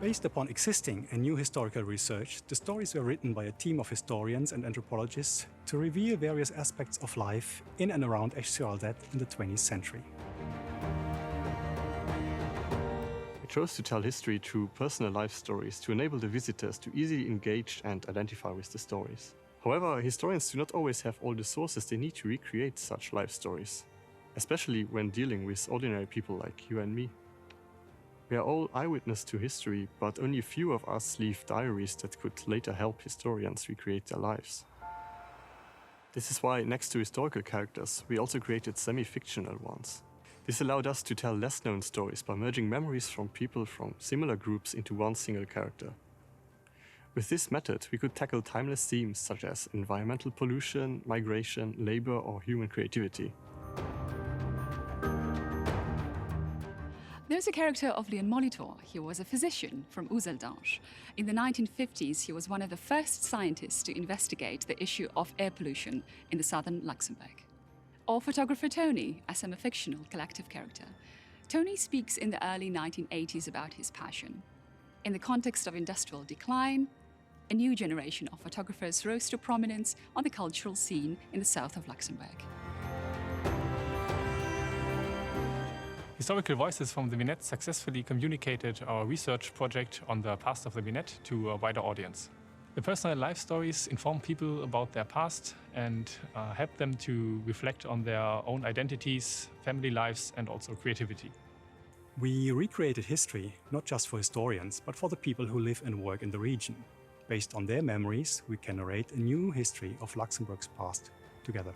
Based upon existing and new historical research, the stories were written by a team of historians and anthropologists to reveal various aspects of life in and around Esch-sur-Alzette in the 20th century. We chose to tell history through personal life stories to enable the visitors to easily engage and identify with the stories. However, historians do not always have all the sources they need to recreate such life stories, especially when dealing with ordinary people like you and me. We are all eyewitness to history, but only a few of us leave diaries that could later help historians recreate their lives. This is why, next to historical characters, we also created semi-fictional ones. This allowed us to tell less-known stories by merging memories from people from similar groups into one single character. With this method, we could tackle timeless themes such as environmental pollution, migration, labor, or human creativity. There's a character of Leon Molitor. He was a physician from Useldange. In the 1950s, he was one of the first scientists to investigate the issue of air pollution in the southern Luxembourg. Or photographer Tony, a semi-fictional collective character. Tony speaks in the early 1980s about his passion. In the context of industrial decline, a new generation of photographers rose to prominence on the cultural scene in the south of Luxembourg. Historical Voices from the Minette successfully communicated our research project on the past of the Minette to a wider audience. The personal life stories inform people about their past and help them to reflect on their own identities, family lives, and also creativity. We recreated history, not just for historians, but for the people who live and work in the region. Based on their memories, we can narrate a new history of Luxembourg's past together.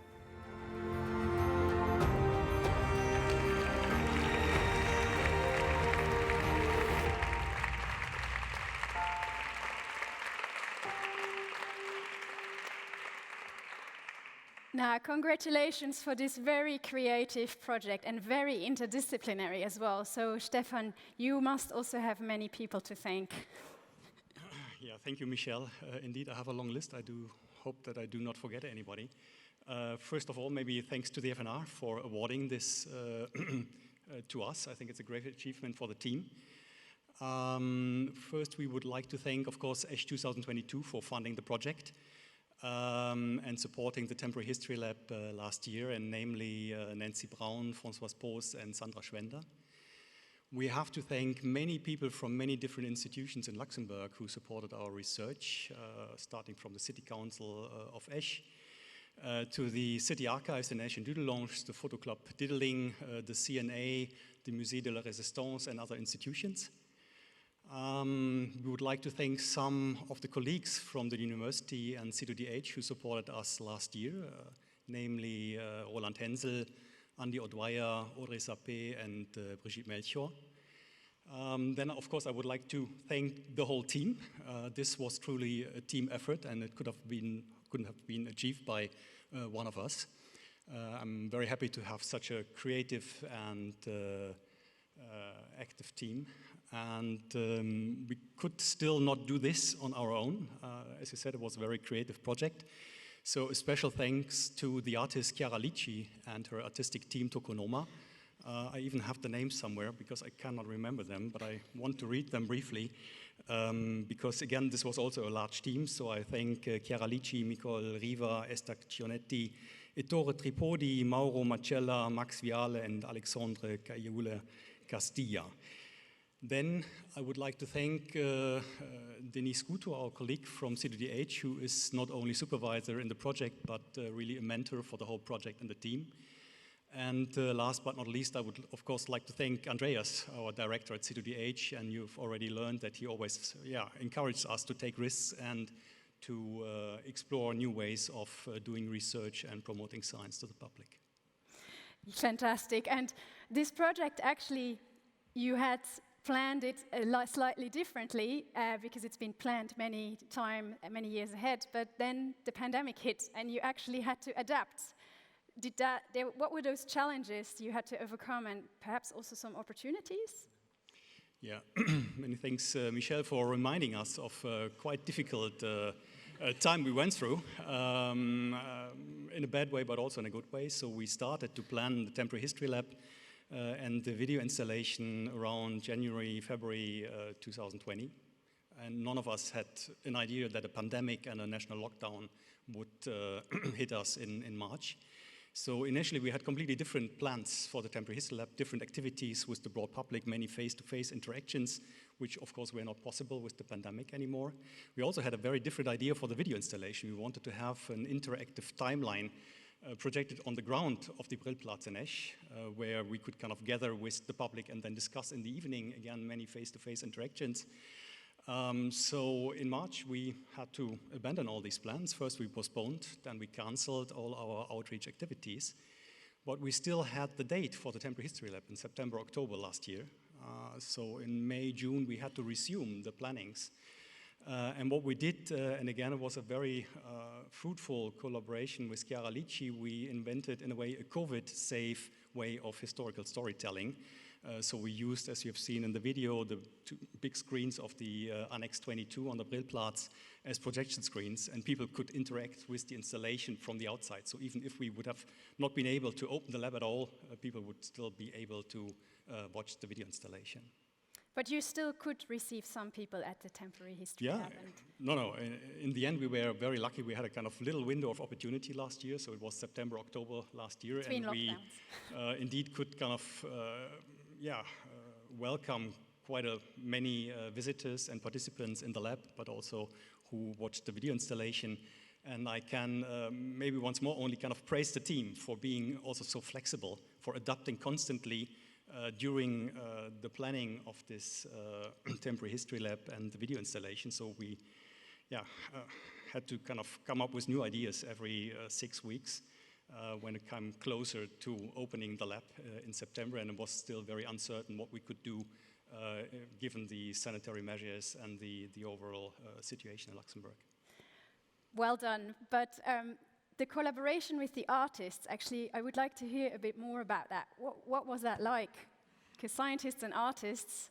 Now, congratulations for this very creative project and very interdisciplinary as well. So, Stefan, you must also have many people to thank. Yeah, thank you, Michelle. Indeed, I have a long list. I do hope that I do not forget anybody. First of all, maybe thanks to the FNR for awarding this to us. I think it's a great achievement for the team. First, we would like to thank, of course, ESH 2022 for funding the project. And supporting the Temporary History Lab last year, and namely Nancy Braun, Françoise Poos, and Sandra Schwender. We have to thank many people from many different institutions in Luxembourg who supported our research, starting from the City Council of Esch, to the City Archives in Esch and Dudelange, the Photo Club Dideling, the CNA, the Musée de la Résistance, and other institutions. We would like to thank some of the colleagues from the university and C2DH who supported us last year, namely Roland Hensel, Andy O'Dwyer, Audrey Sapé, and Brigitte Melchior. Then, of course, I would like to thank the whole team. This was truly a team effort, and it couldn't have been achieved by one of us. I'm very happy to have such a creative and active team. And we could still not do this on our own. As you said, it was a very creative project. So a special thanks to the artist Chiara Licci and her artistic team Tokonoma. I even have the names somewhere because I cannot remember them, but I want to read them briefly. Because again, this was also a large team. So I thank Chiara Licci, Nicole Riva, Esther Cionetti, Ettore Tripodi, Mauro Macella, Max Viale, and Alexandre Caiule Castilla. Then I would like to thank Denise Guto, our colleague from C2DH, who is not only supervisor in the project, but really a mentor for the whole project and the team. And last but not least, I would, of course, like to thank Andreas, our director at C2DH, and you've already learned that he always encouraged us to take risks and to explore new ways of doing research and promoting science to the public. Fantastic. And this project, actually, you had planned it slightly differently because it's been planned many years ahead, but then the pandemic hit and you actually had to adapt. What were those challenges you had to overcome, and perhaps also some opportunities? Yeah, many thanks, Michelle, for reminding us of a quite difficult time we went through, in a bad way, but also in a good way. So we started to plan the Temporary History Lab and the video installation around January, February 2020. And none of us had an idea that a pandemic and a national lockdown would hit us in March. So initially we had completely different plans for the Temporary History Lab, different activities with the broad public, many face-to-face interactions, which of course were not possible with the pandemic anymore. We also had a very different idea for the video installation. We wanted to have an interactive timeline projected on the ground of the Brillplatz in Esch, where we could kind of gather with the public and then discuss in the evening, again, many face-to-face interactions. So in March, we had to abandon all these plans. First, we postponed, then we canceled all our outreach activities. But we still had the date for the Temporary History Lab in September, October last year. So in May, June, we had to resume the plannings. And what we did, and again, it was a very fruitful collaboration with Chiara Licci. We invented, in a way, a COVID-safe way of historical storytelling. So we used, as you have seen in the video, the two big screens of the Annex 22 on the Brillplatz as projection screens, and people could interact with the installation from the outside. So even if we would have not been able to open the lab at all, people would still be able to watch the video installation. But you still could receive some people at the Temporary History Lab. No. In the end, we were very lucky. We had a kind of little window of opportunity last year. So it was September, October last year. Between and we indeed could kind of welcome quite many visitors and participants in the lab, but also who watched the video installation. And I can maybe once more only kind of praise the team for being also so flexible, for adapting constantly during the planning of this temporary history lab and the video installation. So we had to kind of come up with new ideas every 6 weeks when it came closer to opening the lab in September, and it was still very uncertain what we could do given the sanitary measures and the overall situation in Luxembourg. Well done. But the collaboration with the artists, actually, I would like to hear a bit more about that. What was that like? Because scientists and artists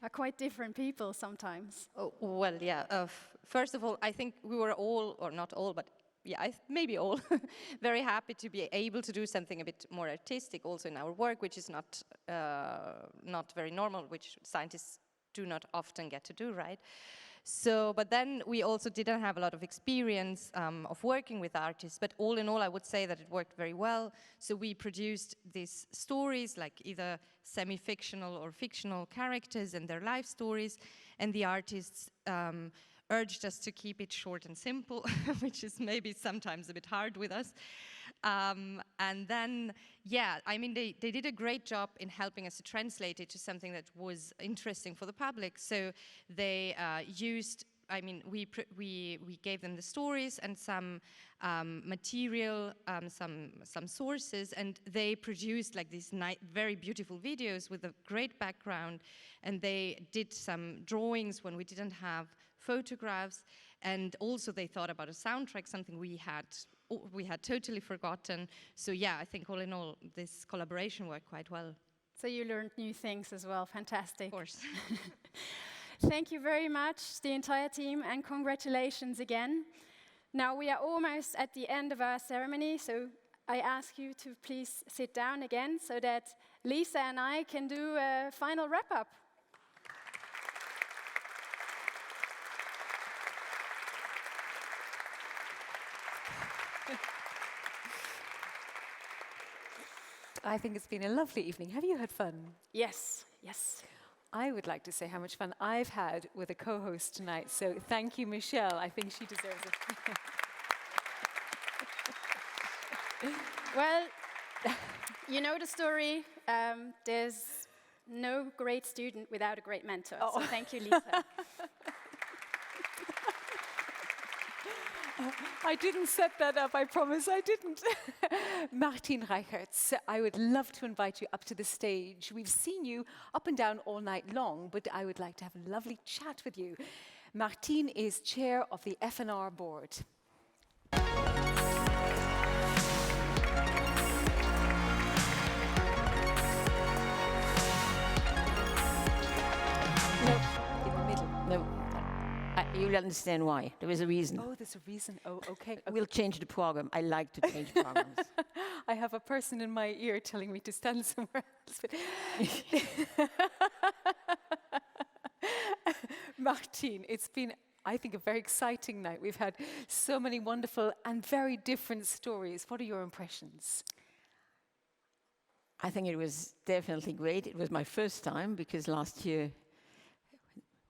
are quite different people sometimes. Oh, well, yeah. First of all, I think we were all, or not all, but yeah, maybe all, very happy to be able to do something a bit more artistic also in our work, which is not very normal, which scientists do not often get to do, right? So, but then we also didn't have a lot of experience of working with artists, but all in all, I would say that it worked very well. So we produced these stories, like either semi-fictional or fictional characters and their life stories, and the artists urged us to keep it short and simple, which is maybe sometimes a bit hard with us. And then, yeah, I mean, they did a great job in helping us to translate it to something that was interesting for the public. So they used, I mean, we gave them the stories and some material, some sources, and they produced like these very beautiful videos with a great background, and they did some drawings when we didn't have photographs, and also they thought about a soundtrack, something we had totally forgotten. So yeah, I think all in all, this collaboration worked quite well. So you learned new things as well. Fantastic. Of course. Thank you very much, the entire team, and congratulations again. Now we are almost at the end of our ceremony, so I ask you to please sit down again so that Lisa and I can do a final wrap-up. I think it's been a lovely evening. Have you had fun? Yes, yes. I would like to say how much fun I've had with a co-host tonight. So thank you, Michelle. I think she deserves it. Well, you know the story. There's no great student without a great mentor. So thank you, Lisa. I didn't set that up, I promise I didn't. Martin Reichertz, I would love to invite you up to the stage. We've seen you up and down all night long, but I would like to have a lovely chat with you. Martin is chair of the FNR board. No, in the middle. No. You'll understand why. There is a reason. Oh, there's a reason. Oh, okay. We'll change the program. I like to change programs. I have a person in my ear telling me to stand somewhere else. Martin, it's been, I think, a very exciting night. We've had so many wonderful and very different stories. What are your impressions? I think it was definitely great. It was my first time because last year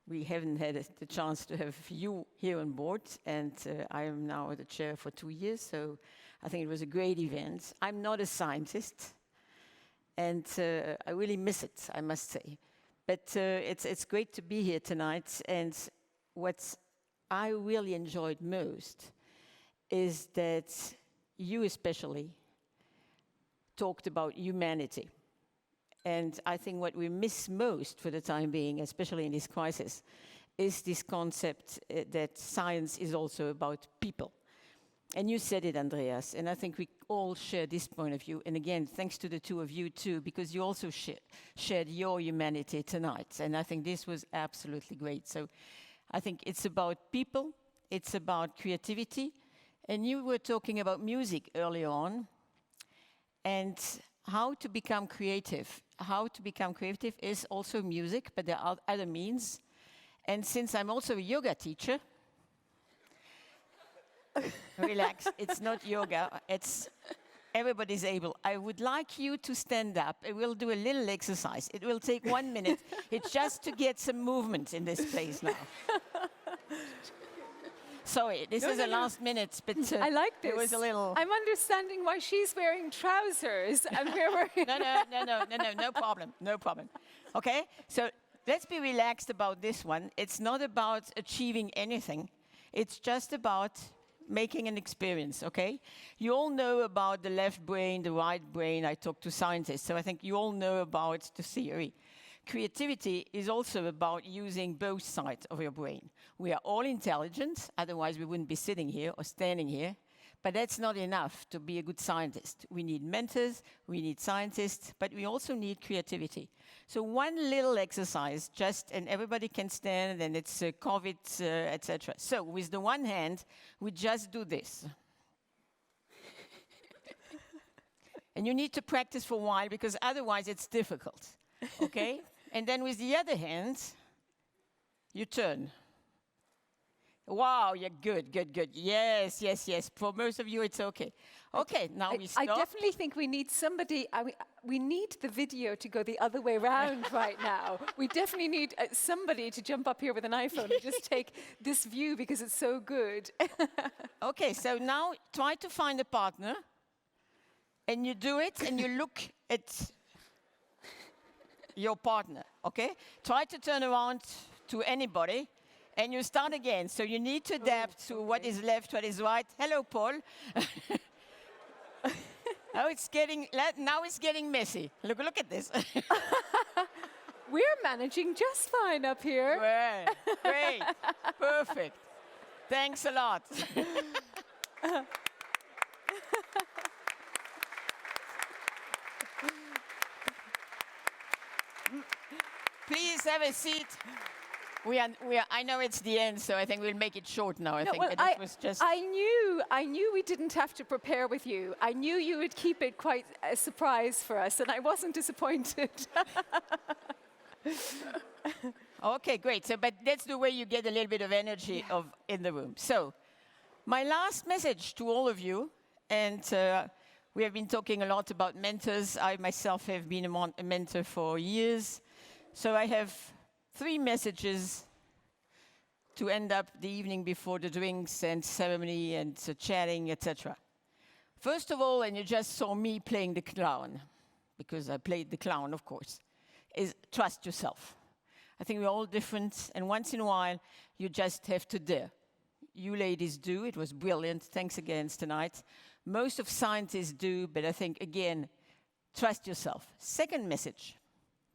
we haven't had the chance to have you here on board, and I am now the chair for 2 years, so I think it was a great event. I'm not a scientist, and I really miss it, I must say. But it's great to be here tonight, and what I really enjoyed most is that you especially talked about humanity. And I think what we miss most for the time being, especially in this crisis, is this concept that science is also about people. And you said it, Andreas, and I think we all share this point of view. And again, thanks to the two of you too, because you also shared your humanity tonight. And I think this was absolutely great. So I think it's about people, it's about creativity. And you were talking about music earlier on, and how to become creative. How to become creative is also music, but there are other means. And since I'm also a yoga teacher, relax, it's not yoga, it's everybody's able. I would like you to stand up. We'll do a little exercise. It will take 1 minute. It's just to get some movement in this place now. Sorry, this is a last minute, but I like this. It was a little... I'm understanding why she's wearing trousers and we're wearing... No problem, no problem. Okay, so let's be relaxed about this one. It's not about achieving anything. It's just about making an experience, okay? You all know about the left brain, the right brain. I talk to scientists, so I think you all know about the theory. Creativity is also about using both sides of your brain. We are all intelligent, otherwise we wouldn't be sitting here or standing here, but that's not enough to be a good scientist. We need mentors, we need scientists, but we also need creativity. So one little exercise, and everybody can stand, and it's COVID, etc. So with the one hand, we just do this. And you need to practice for a while, because otherwise it's difficult, okay? And then with the other hand, you turn. Wow, you're good. Yes. For most of you, it's okay. Okay, now we stop. I definitely think we need somebody, we need the video to go the other way around right now. We definitely need somebody to jump up here with an iPhone and just take this view because it's so good. Okay, so now try to find a partner, and you do it, and you look at your partner, okay? Try to turn around to anybody, and you start again. So you need to adapt to what is left, what is right. Hello, Paul. Now it's getting messy. Look at this. We're managing just fine up here. Well, great, perfect. Thanks a lot. Please have a seat. I know it's the end, so I think we'll make it short now. I knew we didn't have to prepare with you. I knew you would keep it quite a surprise for us, and I wasn't disappointed. Okay, great. So, but that's the way you get a little bit of energy in the room. So, my last message to all of you, and we have been talking a lot about mentors. I myself have been a mentor for years. So I have 3 messages to end up the evening before the drinks and ceremony and chatting, etc. First of all, and you just saw me playing the clown, because I played the clown, of course, is trust yourself. I think we're all different, and once in a while, you just have to dare. You ladies do. It was brilliant. Thanks again tonight. Most of scientists do, but I think, again, trust yourself. Second message,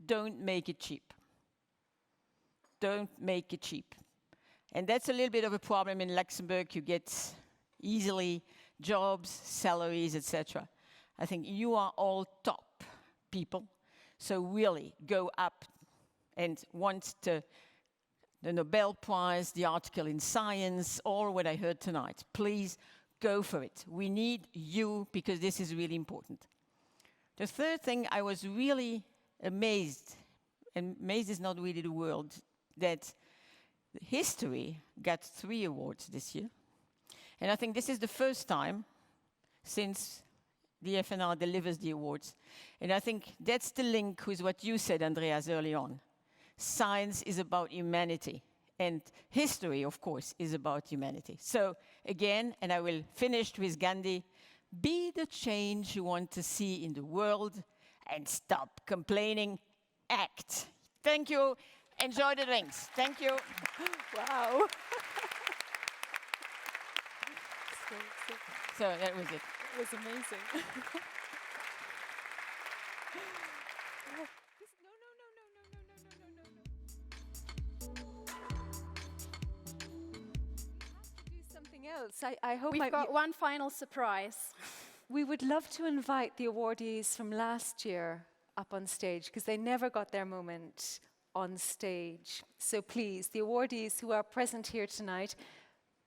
don't make it cheap. Don't make it cheap. And that's a little bit of a problem in Luxembourg. You get easily jobs, salaries, etc. I think you are all top people. So really go up and want the Nobel Prize, the article in Science, or what I heard tonight. Please go for it. We need you because this is really important. The third thing, I was really amazed, and amazed is not really the word, that history got 3 awards this year. And I think this is the first time since the FNR delivers the awards. And I think that's the link with what you said, Andreas, early on. Science is about humanity. And history, of course, is about humanity. So, again, and I will finish with Gandhi, be the change you want to see in the world and stop complaining, act. Thank you. Enjoy the drinks. Thank you. Wow. So that was it. It was amazing. Else. I hope we've got one final surprise. We would love to invite the awardees from last year up on stage because they never got their moment on stage. So please, the awardees who are present here tonight,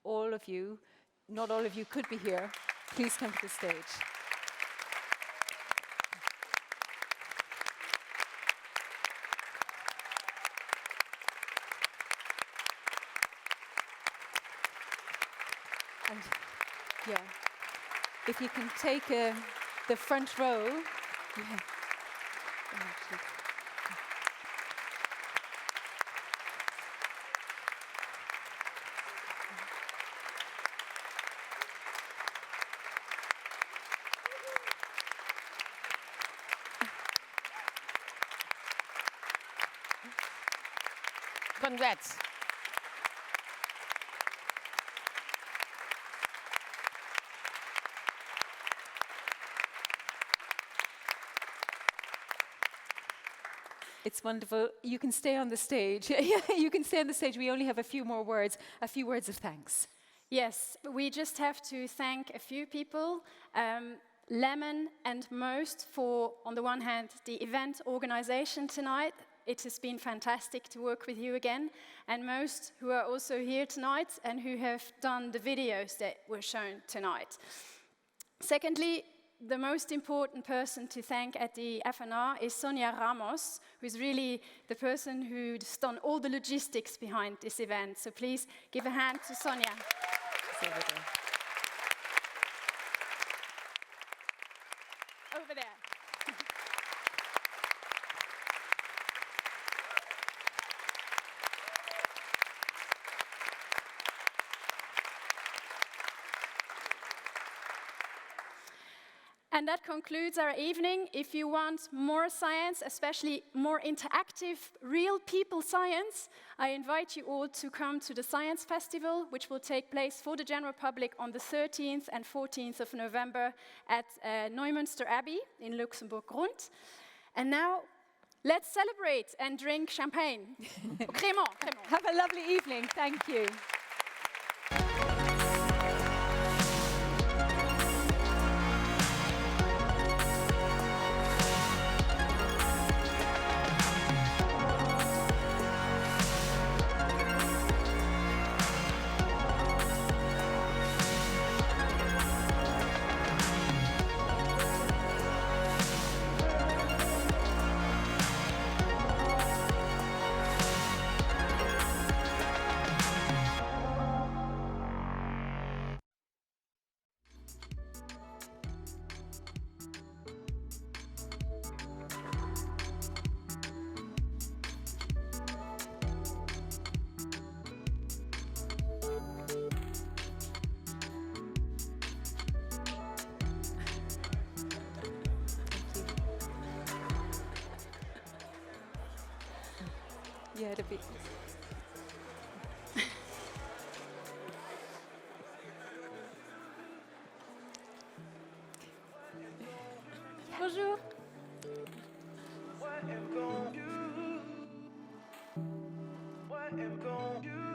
all of you, not all of you could be here, please come to the stage. And yeah, if you can take a the front row. Yeah. Congrats. It's wonderful. You can stay on the stage. You can stay on the stage. We only have a few more words, a few words of thanks. Yes, we just have to thank a few people. Lemon and Moast for, on the one hand, the event organization tonight. It has been fantastic to work with you again. And Moast, who are also here tonight and who have done the videos that were shown tonight. Secondly, the most important person to thank at the FNR is Sonia Ramos, who is really the person who's done all the logistics behind this event. So please give a hand to Sonia. Over there. And that concludes our evening. If you want more science, especially more interactive, real people science, I invite you all to come to the Science Festival, which will take place for the general public on the 13th and 14th of November at Neumünster Abbey in Luxembourg Grund. And now, let's celebrate and drink champagne. Crément. Have a lovely evening. Thank you. Yeah, the bit. Bonjour. What am gon' do?